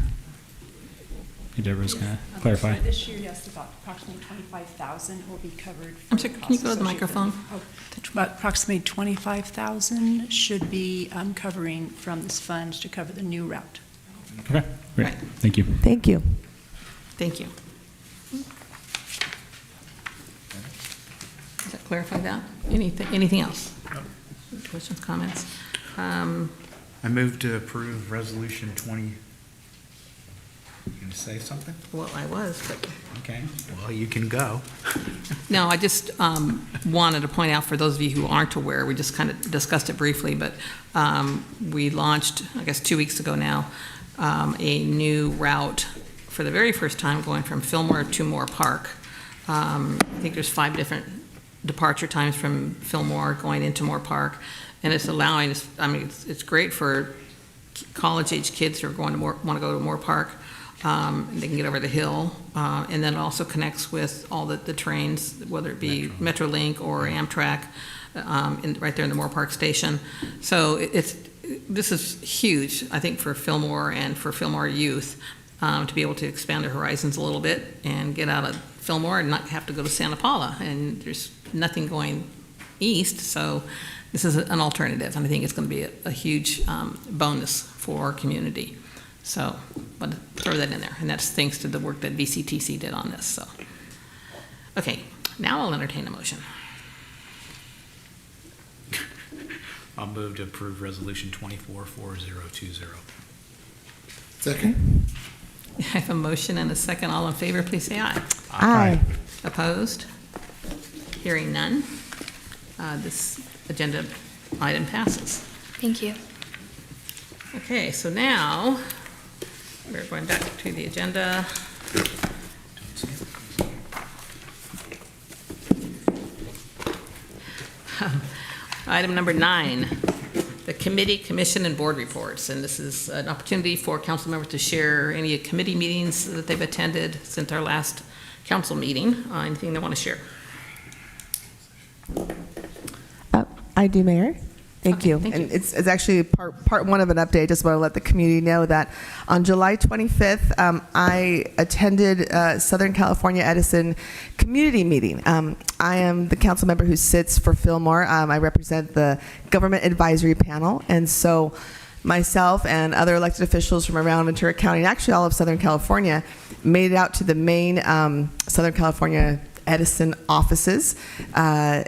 Deborah's going to clarify. For this year, yes, about approximately 25,000 will be covered. I'm sorry, can you go to the microphone? About approximately 25,000 should be covering from this fund to cover the new route. Okay, great. Right. Thank you. Thank you. Thank you. Does that clarify that? Anything else? Questions, comments? I move to approve resolution 20. You going to say something? Well, I was, but Okay, well, you can go. no, I just wanted to point out for those of you who aren't aware, we just kind of discussed it briefly, but we launched, I guess 2 weeks ago now, a new route for the very first time going from Fillmore to Moore Park. I think there's 5 different departure times from Fillmore going into Moore Park, and it's allowing us, I mean, it's great for college-age kids who are going to want to go to Moore Park. They can get over the hill, and then it also connects with all the trains, whether it be Metrolink or Amtrak, right there in the Moore Park station. So this is huge, I think, for Fillmore and for Fillmore youth to be able to expand their horizons a little bit and get out of Fillmore and not have to go to Santa Paula. And there's nothing going east, so this is an alternative, and I think it's going to be a huge bonus for our community. So, but throw that in there, and that's thanks to the work that VCTC did on this. So, okay, now I'll entertain a motion. I'll move to approve resolution 244020. Second. I have a motion and a second. All in favor, please say aye. Aye. Opposed? Hearing none. This agenda item passes. Thank you. Okay, so now we're going back to the agenda. Item number 9, the committee, commission, and board reports. And this is an opportunity for council members to share any committee meetings that they've attended since our last council meeting. Anything they want to share? I do, Mayor. Thank Okay, you. thank And you. it's actually part one of an update. I just want to let the community know that on July 25th, I attended Southern California Edison community meeting. I am the council member who sits for Fillmore. I represent the government advisory panel, and so myself and other elected officials from around Ventura County, and actually all of Southern California, made it out to the main Southern California Edison offices down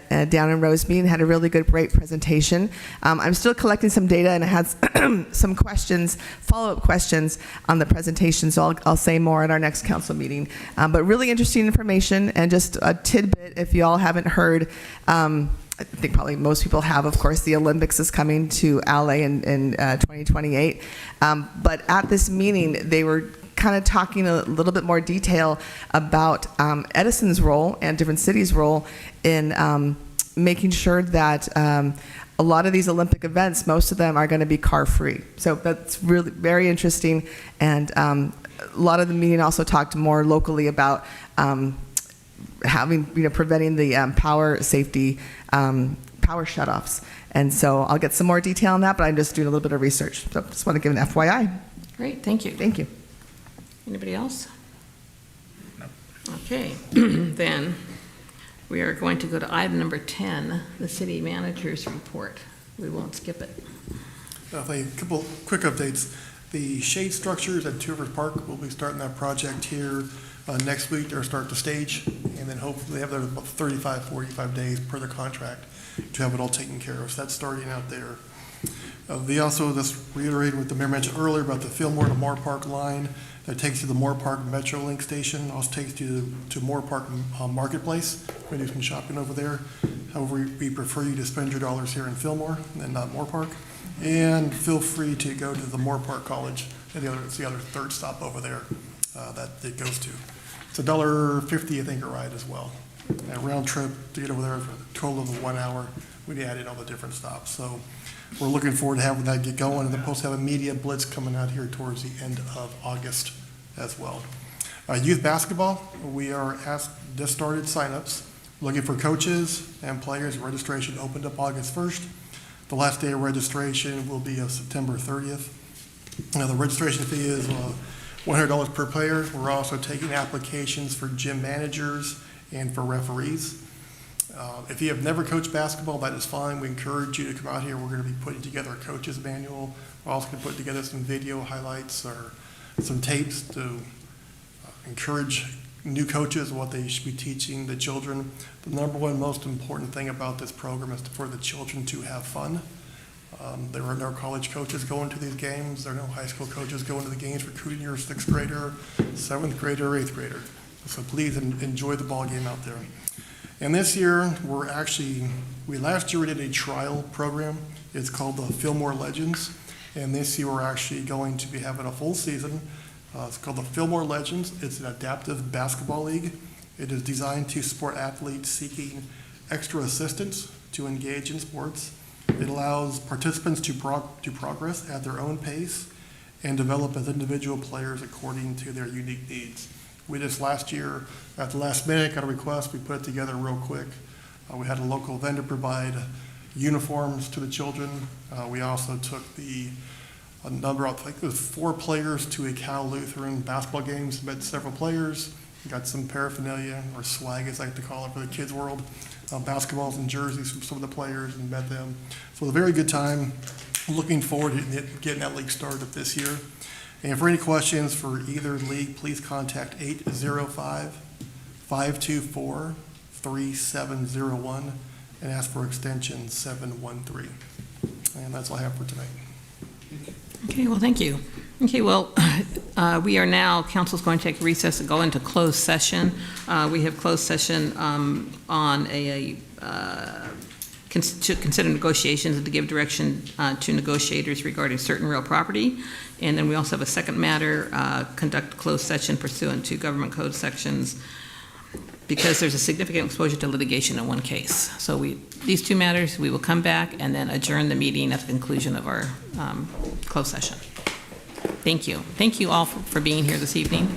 in Rosemead, and had a really good, great presentation. I'm still collecting some data, and I had some questions, follow-up questions on the presentation, so I'll say more at our next council meeting. But really interesting information, and just a tidbit, if you all haven't heard, I think probably most people have, of course, the Olympics is coming to LA in 2028. But at this meeting, they were kind of talking a little bit more detail about Edison's role and different cities' role in making sure that a lot of these Olympic events, most of them are going to be car-free. So that's really very interesting. And a lot of the meeting also talked more locally about having, preventing the power safety, power shutoffs. And so I'll get some more detail on that, but I'm just doing a little bit of research. So just want to give an FYI. Great, thank you. Thank you. Anybody else? No. Okay, then we are going to go to item number 10, the city manager's report. We won't skip it. A couple quick updates. The shade structures at Two Rivers Park, we'll be starting that project here next week. They'll start the stage, and then hopefully they have about 35, 45 days per the contract to have it all taken care of. So that's starting out there. They also, just reiterating what the mayor mentioned earlier about the Fillmore to Moore Park line that takes you to the Moore Park Metrolink station, also takes you to Moore Park Marketplace. We do some shopping over there. However, we prefer you to spend your dollars here in Fillmore and not Moore Park. And feel free to go to the Moore Park College, and it's the other third stop over there that it goes to. It's $1.50, I think, a ride as well. And a round trip to get over there for a total of 1 hour. We added all the different stops. So we're looking forward to having that get going. And they're supposed to have a media blitz coming out here towards the end of August as well. Youth basketball, we are just started signups. Looking for coaches and players. Registration opened up August 1st. The last day of registration will be September 30th. Now, the registration fee is $100 per player. We're also taking applications for gym managers and for referees. If you have never coached basketball, that is fine. We encourage you to come out here. We're going to be putting together a coach's manual. We're also going to put together some video highlights or some tapes to encourage new coaches what they should be teaching the children. The number one most important thing about this program is for the children to have fun. There are no college coaches going to these games. There are no high school coaches going to the games recruiting your 6th grader, 7th grader, 8th grader. So please enjoy the ball game out there. And this year, last year we did a trial program. It's called the Fillmore Legends. And this year we're actually going to be having a full season. It's called the Fillmore Legends. It's an adaptive basketball league. It is designed to support athletes seeking extra assistance to engage in sports. It allows participants to progress at their own pace and develop as individual players according to their unique needs. We just last year, at the last minute, got a request. We put it together real quick. We had a local vendor provide uniforms to the children. We also took a number of, I think it was 4 players to a Cal Lutheran basketball games, met several players, got some paraphernalia, or swag as I like to call it for the kids' world, basketballs and jerseys from some of the players, and met them. So it was a very good time. Looking forward to getting that league started this year. And for any questions for either league, please contact 805-524-3701 and ask for extension 713. And that's all I have for tonight. Okay, well, thank you. Okay, well, we are now, council's going to take a recess and go into closed session. We have closed session on to consider negotiations and to give direction to negotiators regarding certain real property. And then we also have a second matter, conduct closed session pursuant to government code sections because there's a significant exposure to litigation in one case. So these 2 matters, we will come back and then adjourn the meeting at the conclusion of our closed session. Thank you. Thank you all for being here this evening.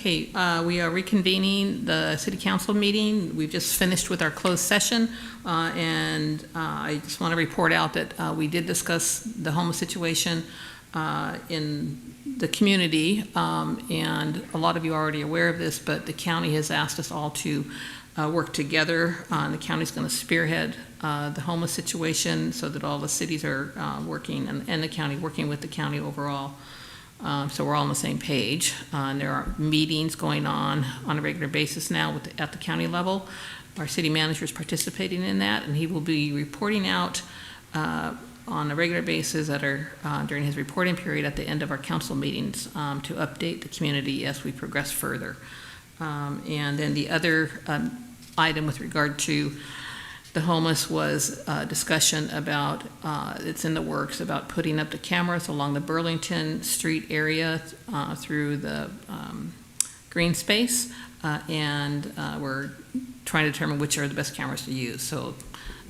Okay, we are reconvening the city council meeting. We've just finished with our closed session, and I just want to report out that we did discuss the homeless situation in the community, and a lot of you are already aware of this, but the county has asked us all to work together. The county's going to spearhead the homeless situation so that all the cities are working, and the county, working with the county overall. So we're all on the same page. And there are meetings going on a regular basis now at the county level. Our city manager is participating in that, and he will be reporting out on a regular basis during his reporting period at the end of our council meetings to update the community as we progress further. And then the other item with regard to the homeless was a discussion about, it's in the works, about putting up the cameras along the Burlington Street area through the green space, and we're trying to determine which are the best cameras to use. So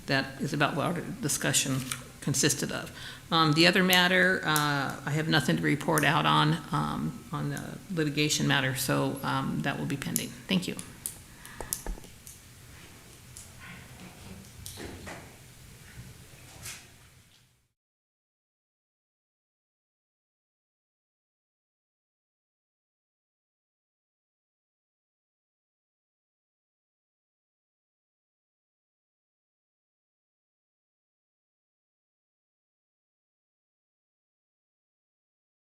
that is about what our discussion consisted of. The other matter, I have nothing to report out on the litigation matter, so that will be pending. Thank you.